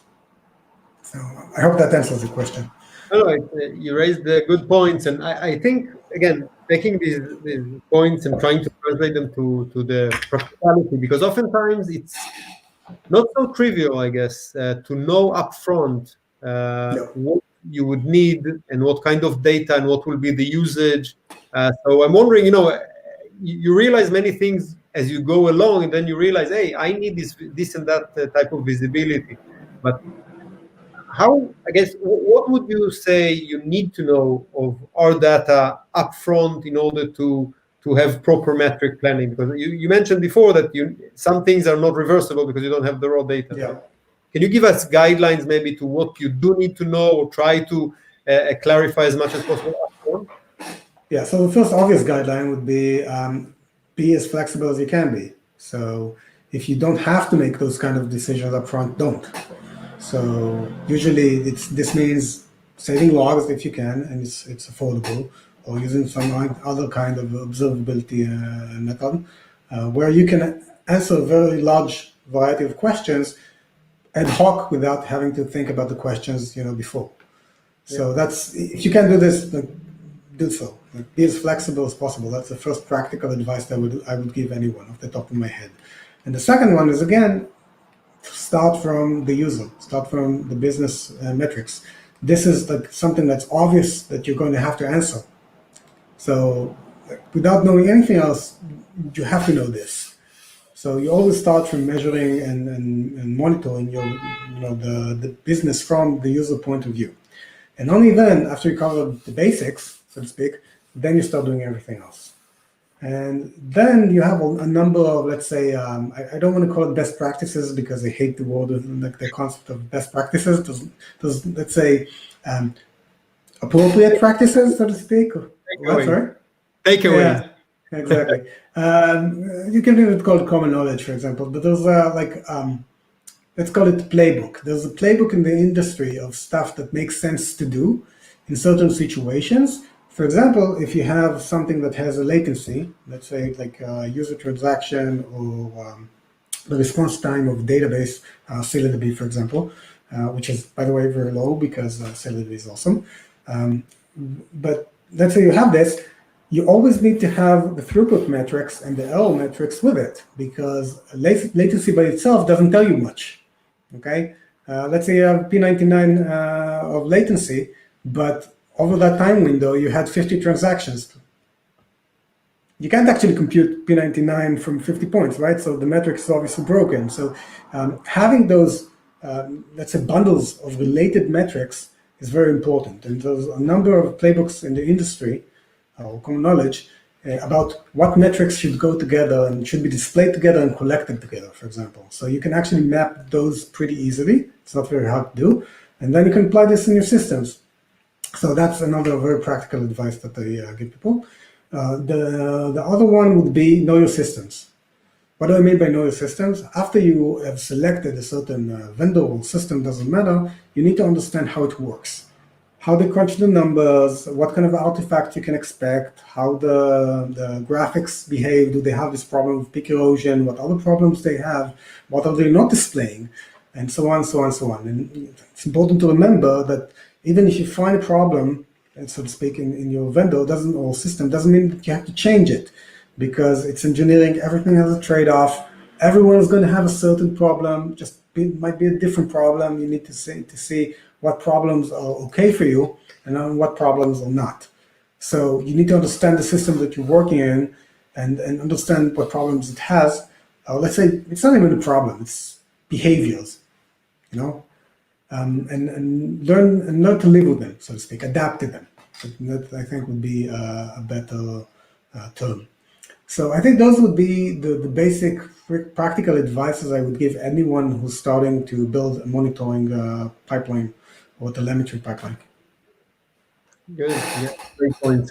So I hope that answers the question. No, you raised good points, and I think again taking these points and trying to translate them to the practicality, because oftentimes it's not so trivial, I guess, to know upfront what you would need and what kind of data and what will be the usage. So I'm wondering, you realize many things as you go along, and then you realize, hey, I need this and that type of visibility. But how, I guess, what would you say you need to know of our data upfront in order to have proper metric planning? Because you mentioned before that some things are not reversible because you don't have the raw data. Yeah. Right? Can you give us guidelines maybe to what you do need to know, or try to clarify as much as possible upfront? Yeah, so the first obvious guideline would be as flexible as you can be. So if you don't have to make those kind of decisions up front, don't. So usually this means saving logs if you can, and it's affordable, or using some other kind of observability method, where you can answer a very large variety of questions ad hoc without having to think about the questions before. So that's, if you can do this, do so. Be as flexible as possible. That's the first practical advice that I would give anyone off the top of my head. And the second one is, again, start from the user, start from the business metrics. This is like something that's obvious that you're going to have to answer. So without knowing anything else, you have to know this. So you always start from measuring and monitoring the business from the user point of view. And only then, after you cover the basics, so to speak, then you start doing everything else. And then you have a number of, let's say, I don't want to call it best practices because I hate the word, like the concept of best practices. There's let's say, appropriate practices, so to speak. Takeaways. Yeah, exactly. You can even call it common knowledge, for example. But there's let's call it playbook. There's a playbook in the industry of stuff that makes sense to do in certain situations. For example, if you have something that has a latency, let's say like a user transaction or the response time of database, ScyllaDB, for example, which is, by the way, very low because ScyllaDB is awesome. But let's say you have this, you always need to have the throughput metrics and the error metrics with it, because latency by itself doesn't tell you much. Okay, let's say you have P99 of latency, but over that time window you had 50 transactions. You can't actually compute P99 from 50 points, right? So the metric is obviously broken. So having those, let's say, bundles of related metrics is very important. And there's a number of playbooks in the industry, or common knowledge, about what metrics should go together and should be displayed together and collected together, for example. So you can actually map those pretty easily. It's not very hard to do. And then you can apply this in your systems. So that's another very practical advice that I give people. The other one would be know your systems. What do I mean by know your systems? After you have selected a certain vendor or system, doesn't matter, you need to understand how it works. How they crunch the numbers, what kind of artifacts you can expect, how the graphics behave, do they have this problem with peak erosion, what other problems they have, what are they not displaying, and so on, so on, so on. And it's important to remember that even if you find a problem, so to speak, in your vendor or system, doesn't mean that you have to change it, because it's engineering, everything has a trade-off. Everyone is going to have a certain problem, might be a different problem. You need to see what problems are okay for you and what problems are not. So you need to understand the system that you're working in and understand what problems it has. Let's say it's not even a problem, it's behaviors, and learn to live with them, so to speak, adapt to them. That I think would be a better term. So I think those would be the basic practical advices I would give anyone who's starting to build a monitoring pipeline or telemetry pipeline. Good, yeah, great point.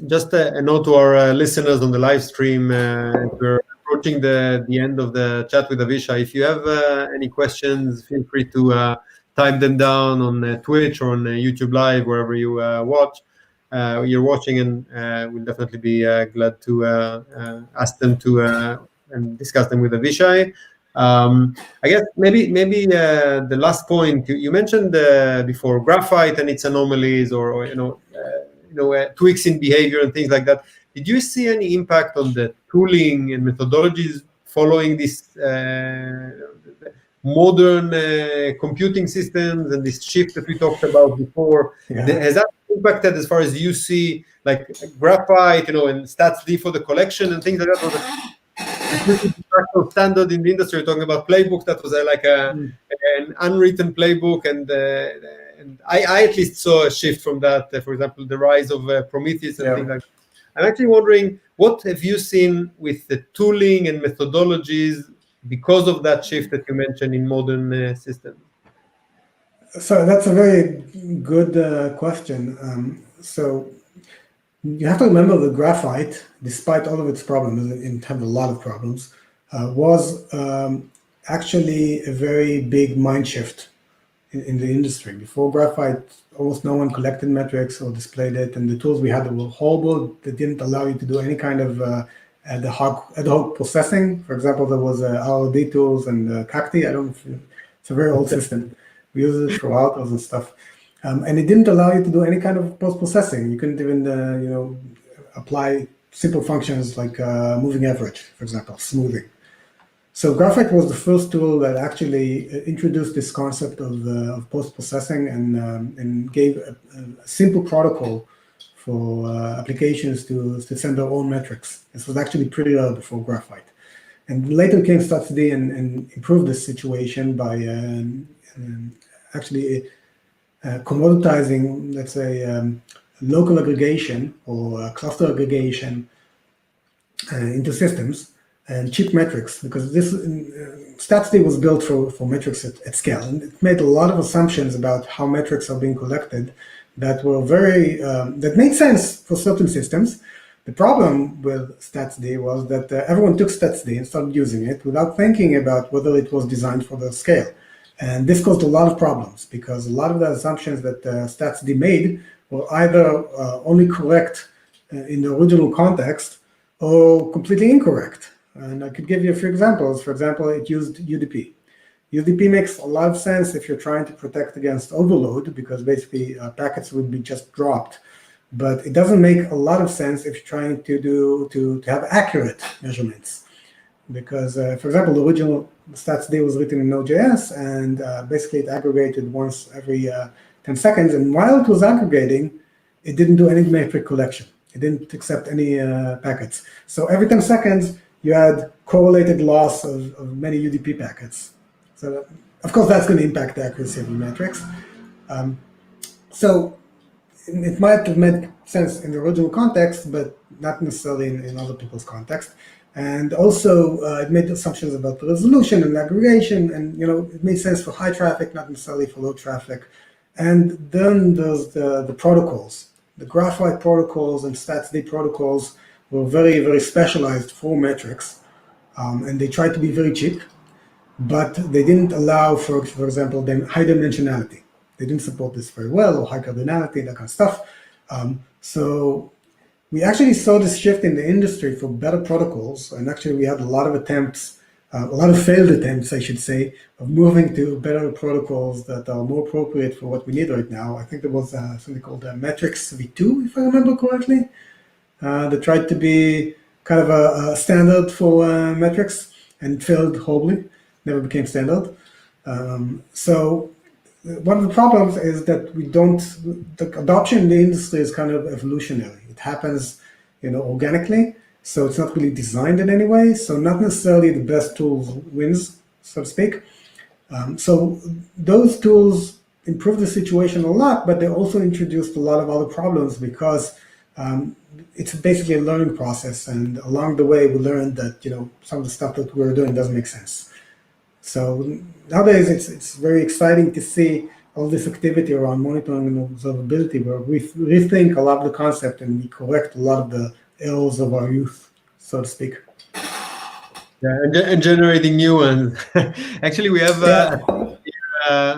Just a note to our listeners on the live stream, we're approaching the end of the chat with Avishai. If you have any questions, feel free to type them down on Twitch or on YouTube Live, wherever you you're watching, and we'll definitely be glad to ask them to and discuss them with Avishai. I guess maybe the last point you mentioned before, graphite and its anomalies, or tweaks in behavior and things like that. Did you see any impact on the tooling and methodologies following this modern computing systems and this shift that we talked about before? Yeah. Has that impacted as far as you see, like graphite, and StatsD for the collection and things like that? Was a pretty de facto standard in the industry. You're talking about playbook that was an unwritten playbook, and I at least saw a shift from that. For example, the rise of Prometheus and things like that. I'm actually wondering, what have you seen with the tooling and methodologies because of that shift that you mentioned in modern systems? So that's a very good question. So you have to remember the graphite, despite all of its problems, it had a lot of problems, was actually a very big mind shift in the industry. Before graphite, almost no one collected metrics or displayed it, and the tools we had were horrible. They didn't allow you to do any kind of ad hoc processing. For example, there was ROD tools and Cacti. It's a very old system. We use it for routers and stuff. And it didn't allow you to do any kind of post-processing. You couldn't even apply simple functions like moving average, for example, smoothing. So graphite was the first tool that actually introduced this concept of post-processing and gave a simple protocol for applications to send their own metrics. This was actually pretty rare before graphite. And later came StatsD and improved this situation by actually commoditizing, let's say, local aggregation or cluster aggregation into systems and cheap metrics, because this StatsD was built for metrics at scale, and it made a lot of assumptions about how metrics are being collected that were very that made sense for certain systems. The problem with StatsD was that everyone took StatsD and started using it without thinking about whether it was designed for the scale. And this caused a lot of problems, because a lot of the assumptions that StatsD made were either only correct in the original context or completely incorrect. And I could give you a few examples. For example, it used UDP. UDP makes a lot of sense if you're trying to protect against overload, because basically packets would be just dropped. But it doesn't make a lot of sense if you're trying to have accurate measurements. Because, for example, the original StatsD was written in Node.js, and basically it aggregated once every 10 seconds. And while it was aggregating, it didn't do any metric collection. It didn't accept any packets. So every 10 seconds, you had correlated loss of many UDP packets. So, of course, that's going to impact the accuracy of the metrics. So it might have made sense in the original context, but not necessarily in other people's context. And also, it made assumptions about the resolution and aggregation, and it made sense for high traffic, not necessarily for low traffic. And then there's the protocols. The graphite protocols and StatsD protocols were very, very specialized for metrics, and they tried to be very cheap, but they didn't allow, for example, high dimensionality. They didn't support this very well, or high cardinality, that kind of stuff. So we actually saw this shift in the industry for better protocols, and actually we had a lot of attempts, a lot of failed attempts, I should say, of moving to better protocols that are more appropriate for what we need right now. I think there was something called Metrics V2, if I remember correctly, that tried to be kind of a standard for metrics and failed horribly, never became standard. So one of the problems is that the adoption in the industry is kind of evolutionary. It happens, organically, so it's not really designed in any way. So not necessarily the best tools wins, so to speak. So those tools improved the situation a lot, but they also introduced a lot of other problems, because it's basically a learning process, and along the way we learned that some of the stuff that we're doing doesn't make sense. So nowadays it's very exciting to see all this activity around monitoring and observability, where we rethink a lot of the concept and we correct a lot of the errors of our youth, so to speak. Yeah, and generating new ones. Actually, we have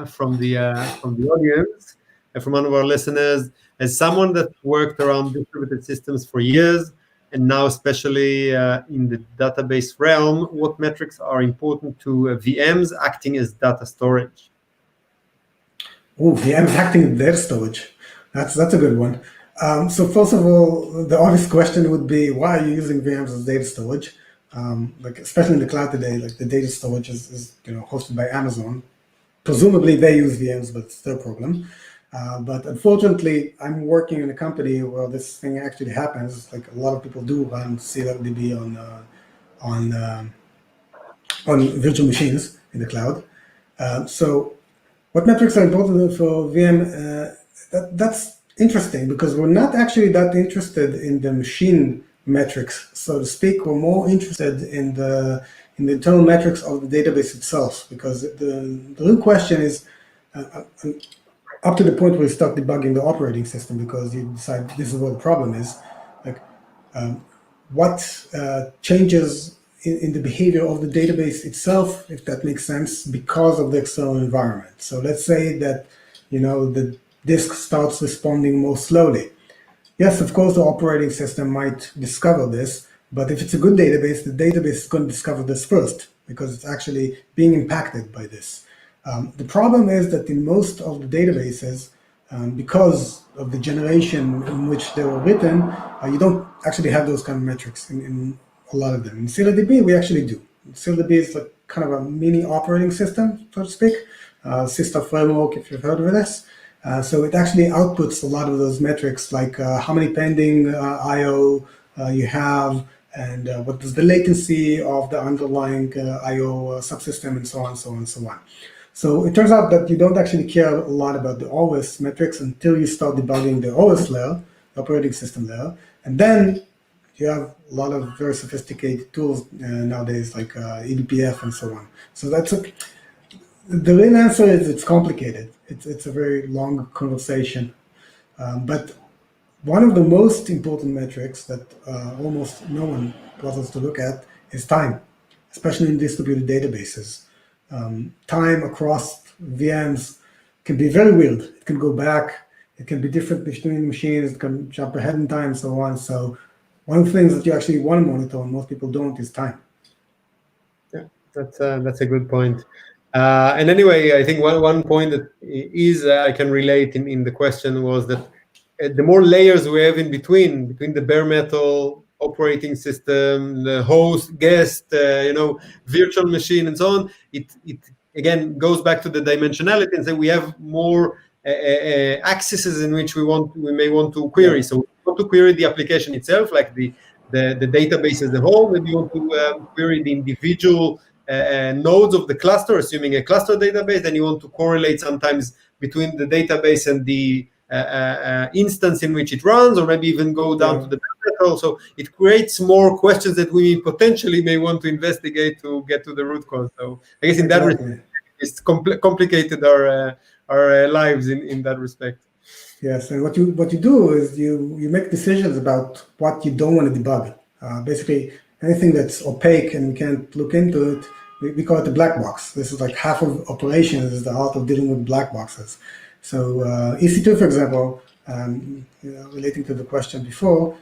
from the audience, from one of our listeners. As someone that worked around distributed systems for years, and now especially in the database realm, what metrics are important to VMs acting as data storage? Oh, VMs acting as data storage. That's a good one. So first of all, the obvious question would be, why are you using VMs as data storage? Like especially in the cloud today, like the data storage is hosted by Amazon. Presumably they use VMs, but it's their problem. But unfortunately, I'm working in a company where this thing actually happens. Like a lot of people do run ScyllaDB on virtual machines in the cloud. So what metrics are important for VM? That's interesting because we're not actually that interested in the machine metrics, so to speak. We're more interested in the internal metrics of the database itself, because the real question is up to the point where you start debugging the operating system, because you decide this is what the problem is. Like, what changes in the behavior of the database itself, if that makes sense, because of the external environment. So let's say that the disk starts responding more slowly. Yes, of course, the operating system might discover this, but if it's a good database, the database is going to discover this first, because it's actually being impacted by this. The problem is that in most of the databases, because of the generation in which they were written, you don't actually have those kind of metrics in a lot of them. In ScyllaDB, we actually do. ScyllaDB is like kind of a mini operating system, so to speak, sister framework, if you've heard of this. So it actually outputs a lot of those metrics, like how many pending I/O you have, and what is the latency of the underlying I/O subsystem, and so on, so on, so on. So it turns out that you don't actually care a lot about the OS metrics until you start debugging the OS layer, the operating system layer, and then you have a lot of very sophisticated tools nowadays, like eBPF and so on. So the real answer is it's complicated. It's a very long conversation. But one of the most important metrics that almost no one bothers to look at is time, especially in distributed databases. Time across VMs can be very weird. It can go back. It can be different between machines. It can jump ahead in time, and so on. So one of the things that you actually want to monitor, and most people don't, is time. Yeah, that's a good point. And anyway, I think one point that is I can relate in the question was that the more layers we have in between the bare metal operating system, the host, guest, virtual machine, and so on, it again goes back to the dimensionality, and say we have more accesses in which we may want to query. So we want to query the application itself, like the database as a whole. Maybe you want to query the individual nodes of the cluster, assuming a cluster database. Then you want to correlate sometimes between the database and the instance in which it runs, or maybe even go down to the metal. So it creates more questions that we potentially may want to investigate to get to the root cause. So I guess in that respect, it's complicated our lives in that respect. Yes, and what you do is you make decisions about what you don't want to debug. Basically, anything that's opaque and you can't look into it, we call it the black box. This is like half of operations is the art of dealing with black boxes. So EC2, for example, relating to the question before,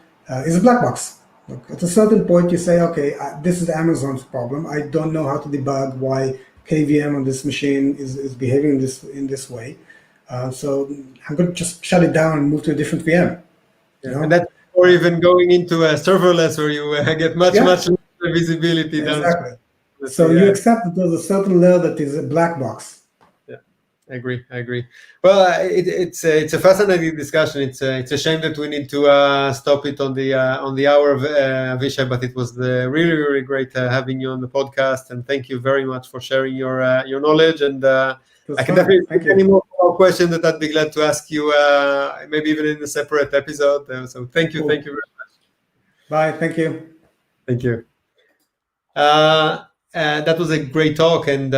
is a black box. Look, at a certain point, you say, okay, this is Amazon's problem. I don't know how to debug why KVM on this machine is behaving in this way. So I'm going to just shut it down and move to a different VM. And that's or even going into a serverless where you get much less visibility. Exactly. So you accept that there's a certain layer that is a black box. Yeah, I agree. Well, it's a fascinating discussion. It's a shame that we need to stop it on the hour of Avishai, but it was really, really great having you on the podcast, and thank you very much for sharing your knowledge. And I can definitely think any more questions that I'd be glad to ask you, maybe even in a separate episode. So thank you, Thank you very much. Bye, thank you. Thank you. That was a great talk, and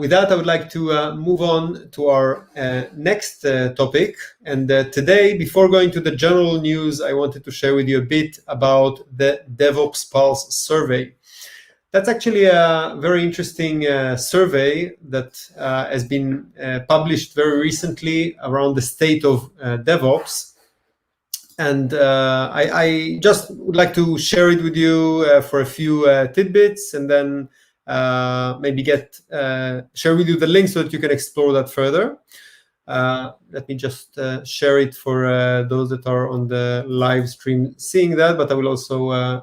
with that, I would like to move on to our next topic. And today, before going to the general news, I wanted to share with you a bit about the DevOps Pulse survey. That's actually a very interesting survey that has been published very recently around the state of DevOps. And I just would like to share it with you for a few tidbits, and then maybe share with you the link so that you can explore that further. Let me just share it for those that are on the live stream seeing that, but I will also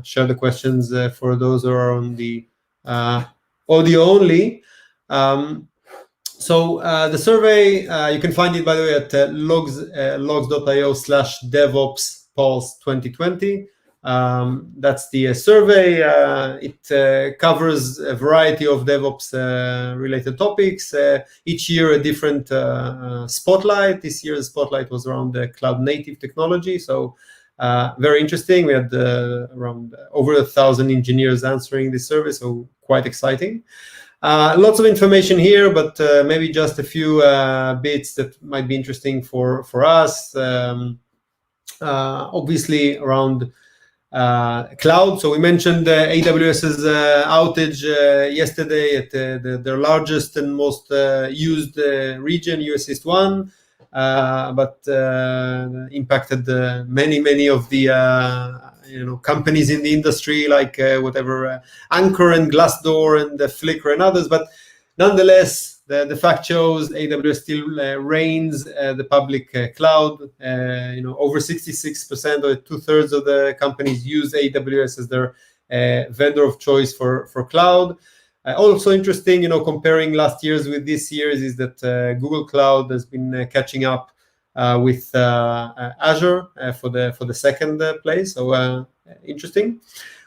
share the questions for those who are on the audio only. So the survey, you can find it, by the way, at logs.io/DevOps Pulse 2020. That's the survey. It covers a variety of DevOps related topics. Each year a different spotlight. This year the spotlight was around the cloud native technology. So very interesting. We had around over 1,000 engineers answering this survey, so quite exciting. Lots of information here, but maybe just a few bits that might be interesting for us. Obviously around cloud. So we mentioned AWS's outage yesterday at their largest and most used region, US East 1, but impacted many of the companies in the industry, like Anchor and Glassdoor and Flickr and others. But nonetheless, the fact shows AWS still reigns the public cloud. Over 66% or 2/3 of the companies use AWS as their vendor of choice for cloud. Also interesting, comparing last year's with this year's, is that Google Cloud has been catching up with Azure for the second place. So interesting.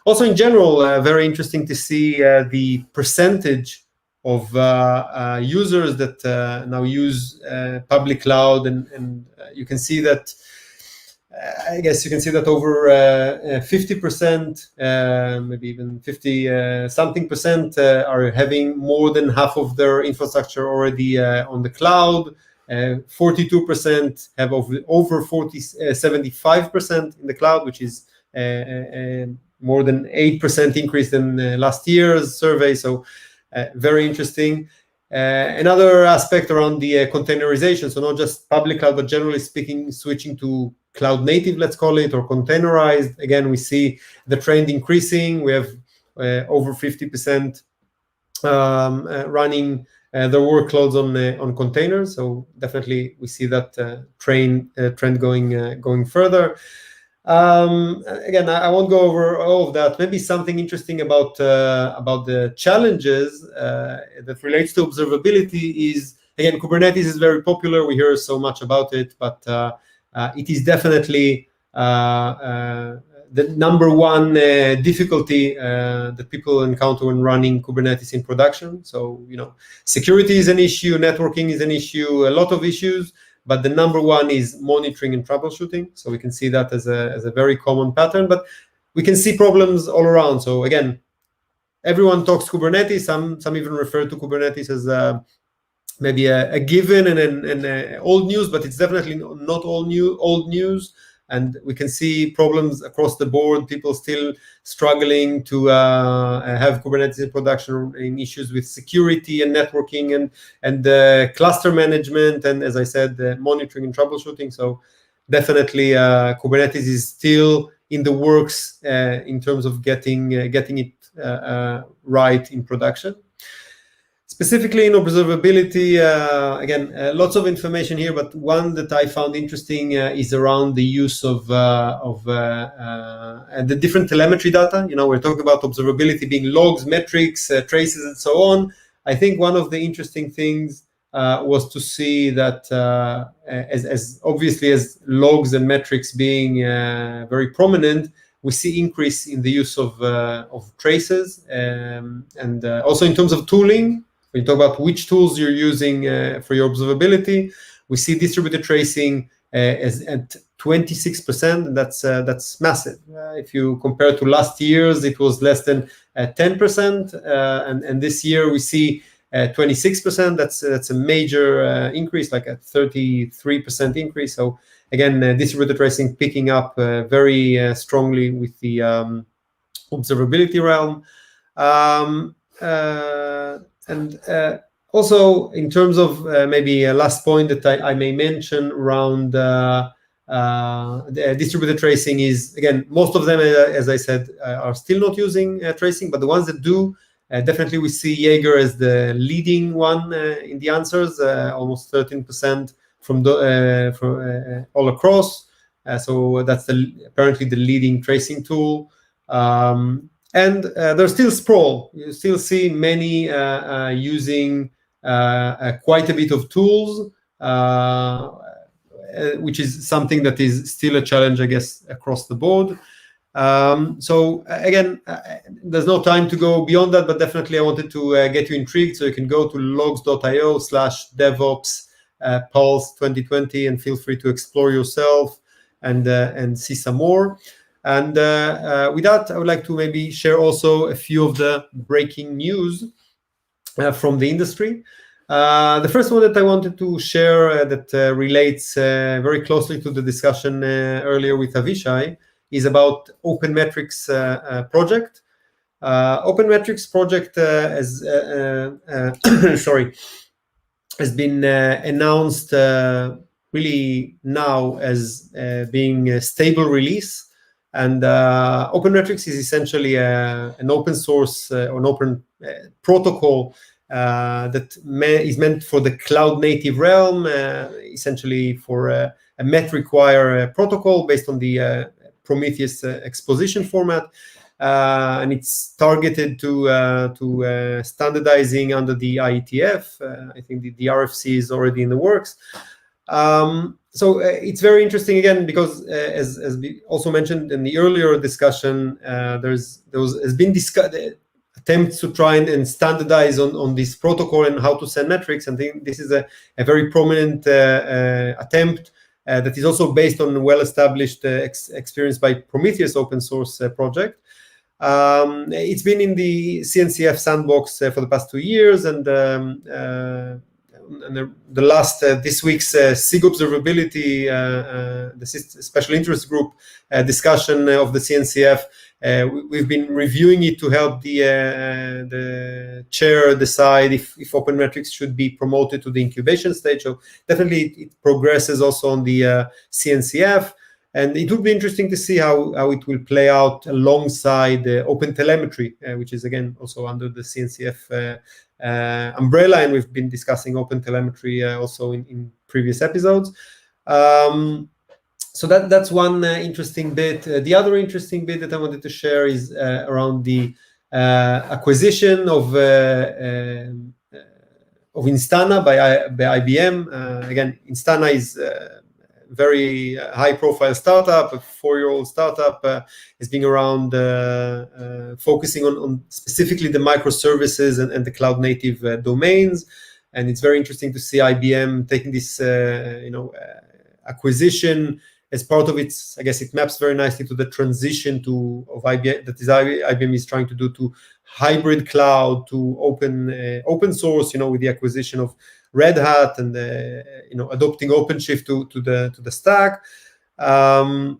Also, in general, very interesting to see the percentage of users that now use public cloud, and you can see that. I guess you can see that over 50%, maybe even 50 something percent, are having more than half of their infrastructure already on the cloud. 42% have over 75% in the cloud, which is more than 8% increase than last year's survey. So very interesting. Another aspect around the containerization, so not just public cloud, but generally speaking, switching to cloud native, let's call it, or containerized. Again, we see the trend increasing. We have over 50% running their workloads on containers. So definitely we see that trend going further. Again, I won't go over all of that. Maybe something interesting about the challenges that relates to observability is, again, Kubernetes is very popular. We hear so much about it, but it is definitely the number one difficulty that people encounter when running Kubernetes in production. So, security is an issue, networking is an issue, a lot of issues. But the number one is monitoring and troubleshooting. So we can see that as a very common pattern, but we can see problems all around. So again, everyone talks Kubernetes. Some even refer to Kubernetes as maybe a given and old news, but it's definitely not old news. And we can see problems across the board. People still struggling to have Kubernetes in production, in issues with security and networking and cluster management, and as I said, monitoring and troubleshooting. So definitely Kubernetes is still in the works in terms of getting it right in production. Specifically in observability, again, lots of information here, but one that I found interesting is around the use of the different telemetry data. We're talking about observability being logs, metrics, traces, and so on. I think one of the interesting things was to see that as obviously as logs and metrics being very prominent, we see increase in the use of traces, and also in terms of tooling. When you talk about which tools you're using for your observability, we see distributed tracing as at 26%, and that's massive. If you compare to last year's, it was less than 10%, and this year we see 26%. That's a major increase, like a 33% increase. So again, distributed tracing picking up very strongly with the observability realm. Also, in terms of maybe a last point that I may mention around the distributed tracing is, again, most of them, as I said, are still not using tracing, but the ones that do, definitely we see Jaeger as the leading one in the answers, almost 13% from all across. So that's apparently the leading tracing tool. And there's still sprawl. You still see many using quite a bit of tools, which is something that is still a challenge, I guess, across the board. So again, there's no time to go beyond that, but definitely I wanted to get you intrigued. So you can go to logs.io/DevOps Pulse 2020 and feel free to explore yourself and see some more. And with that, I would like to maybe share also a few of the breaking news from the industry. The first one that I wanted to share that relates very closely to the discussion earlier with Avishai is about OpenMetrics project. OpenMetrics project has been announced really now as being a stable release. And OpenMetrics is essentially an open source or an open protocol that is meant for the cloud native realm, essentially for a metric wire protocol based on the Prometheus exposition format. And it's targeted to standardizing under the IETF. I think the RFC is already in the works. So it's very interesting again because, as we also mentioned in the earlier discussion, there has been attempts to try and standardize on this protocol and how to send metrics. And I think this is a very prominent attempt that is also based on well-established experience by Prometheus open source project. It's been in the CNCF sandbox for the past 2 years, and the last this week's SIG observability, the special interest group discussion of the CNCF. We've been reviewing it to help the chair decide if OpenMetrics should be promoted to the incubation stage. So definitely it progresses also on the CNCF. And it would be interesting to see how it will play out alongside OpenTelemetry, which is again also under the CNCF umbrella, and we've been discussing OpenTelemetry also in previous episodes. So that's one interesting bit. The other interesting bit that I wanted to share is around the acquisition of Instana by IBM. Again, Instana is very high-profile startup, a 4-year-old startup, is being around focusing on specifically the microservices and the cloud-native domains. And it's very interesting to see IBM taking this, acquisition as part of its. I guess it maps very nicely to the transition of IBM that IBM is trying to do to hybrid cloud, to open source. With the acquisition of Red Hat and adopting OpenShift to the stack. And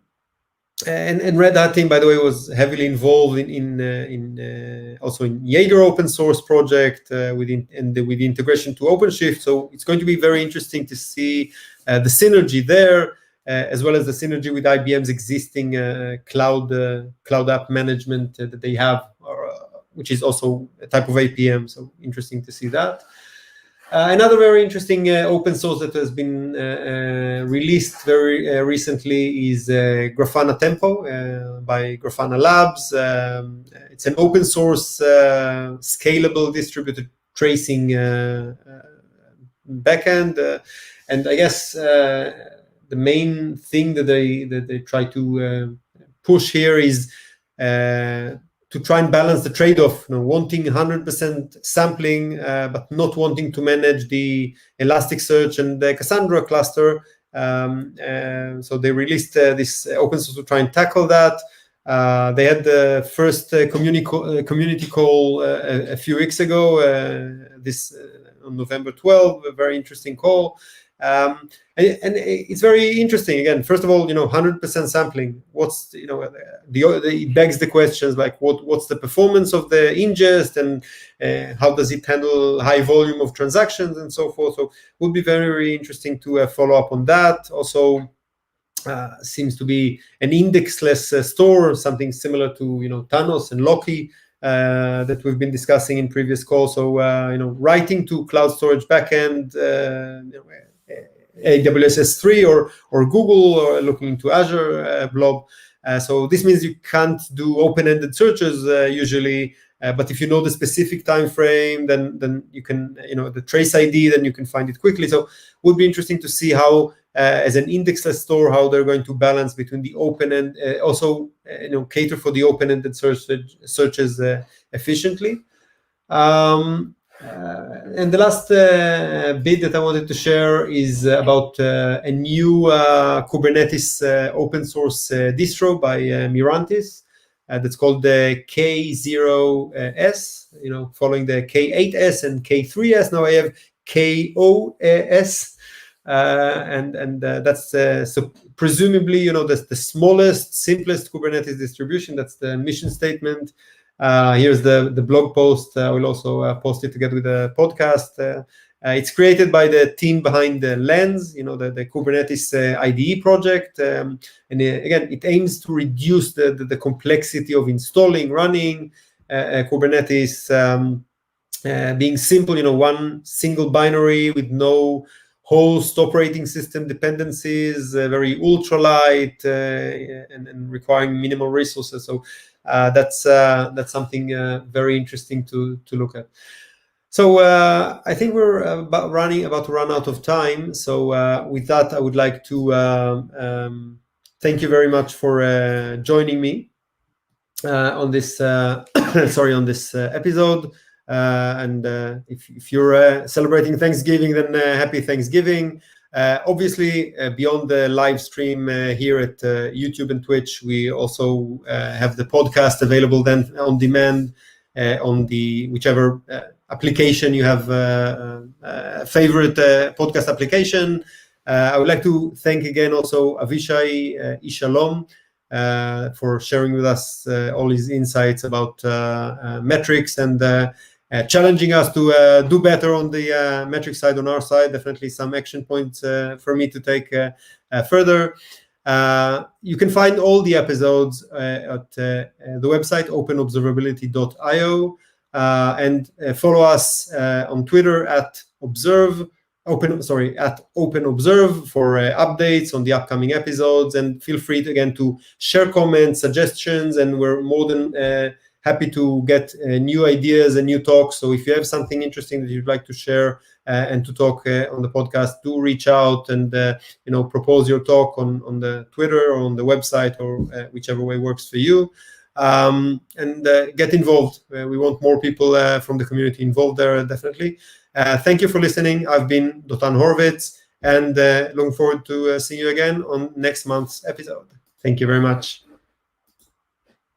Red Hat team, by the way, was heavily involved in also in Jaeger open source project with the integration to OpenShift. So it's going to be very interesting to see the synergy there, as well as the synergy with IBM's existing cloud app management that they have, which is also a type of APM. So interesting to see that. Another very interesting open source that has been released very recently is Grafana Tempo by Grafana Labs. It's an open source scalable distributed tracing backend, and I guess the main thing that they try to push here is to try and balance the trade-off, wanting 100% sampling, but not wanting to manage the Elasticsearch and the Cassandra cluster. So they released this open source to try and tackle that. They had the first community call a few weeks ago, this on November 12, a very interesting call. And it's very interesting. Again, first of all, 100% sampling. What's it begs the questions like what's the performance of the ingest, and how does it handle high volume of transactions and so forth. So it would be very, very interesting to follow up on that. Also, seems to be an indexless store, something similar to Thanos and Loki that we've been discussing in previous calls. So writing to cloud storage backend, AWS S3 or Google, or looking into Azure Blob. So this means you can't do open-ended searches usually. But if you know the specific time frame, then you can, the trace ID, then you can find it quickly. So it would be interesting to see how, as an indexless store, how they're going to balance between the open and also, cater for the open-ended searches efficiently. And the last bit that I wanted to share is about a new Kubernetes open source distro by Mirantis. That's called the K0S, following the K8S and K3S. Now I have KOS, and that's so presumably the smallest, simplest Kubernetes distribution. That's the mission statement. Here's the blog post. I will also post it together with the podcast. It's created by the team behind the Lens, the Kubernetes IDE project. And again, it aims to reduce the complexity of installing, running Kubernetes, being simple, one single binary with no host operating system dependencies, very ultralight, and requiring minimal resources. So that's something very interesting to look at. So I think we're about to run out of time. So with that, I would like to thank you very much for joining me on this on this episode. And if you're celebrating Thanksgiving, then happy Thanksgiving. Obviously, beyond the live stream here at YouTube and Twitch, we also have the podcast available then on demand on the whichever application you have favorite podcast application. I would like to thank again also Avishai Ish-Shalom for sharing with us all his insights about metrics and challenging us to do better on the metric side, on our side. Definitely some action points for me to take further. You can find all the episodes at the website openobservability.io, and follow us on Twitter at OpenObserve for updates on the upcoming episodes. And feel free to share comments, suggestions, and we're more than happy to get new ideas and new talks. So if you have something interesting that you'd like to share and to talk on the podcast, do reach out and propose your talk on the Twitter or on the website, or whichever way works for you. And get involved. We want more people from the community involved there, definitely. Thank you for listening. I've been Dotan Horvitz, and looking forward to seeing you again on next month's episode. Thank you very much.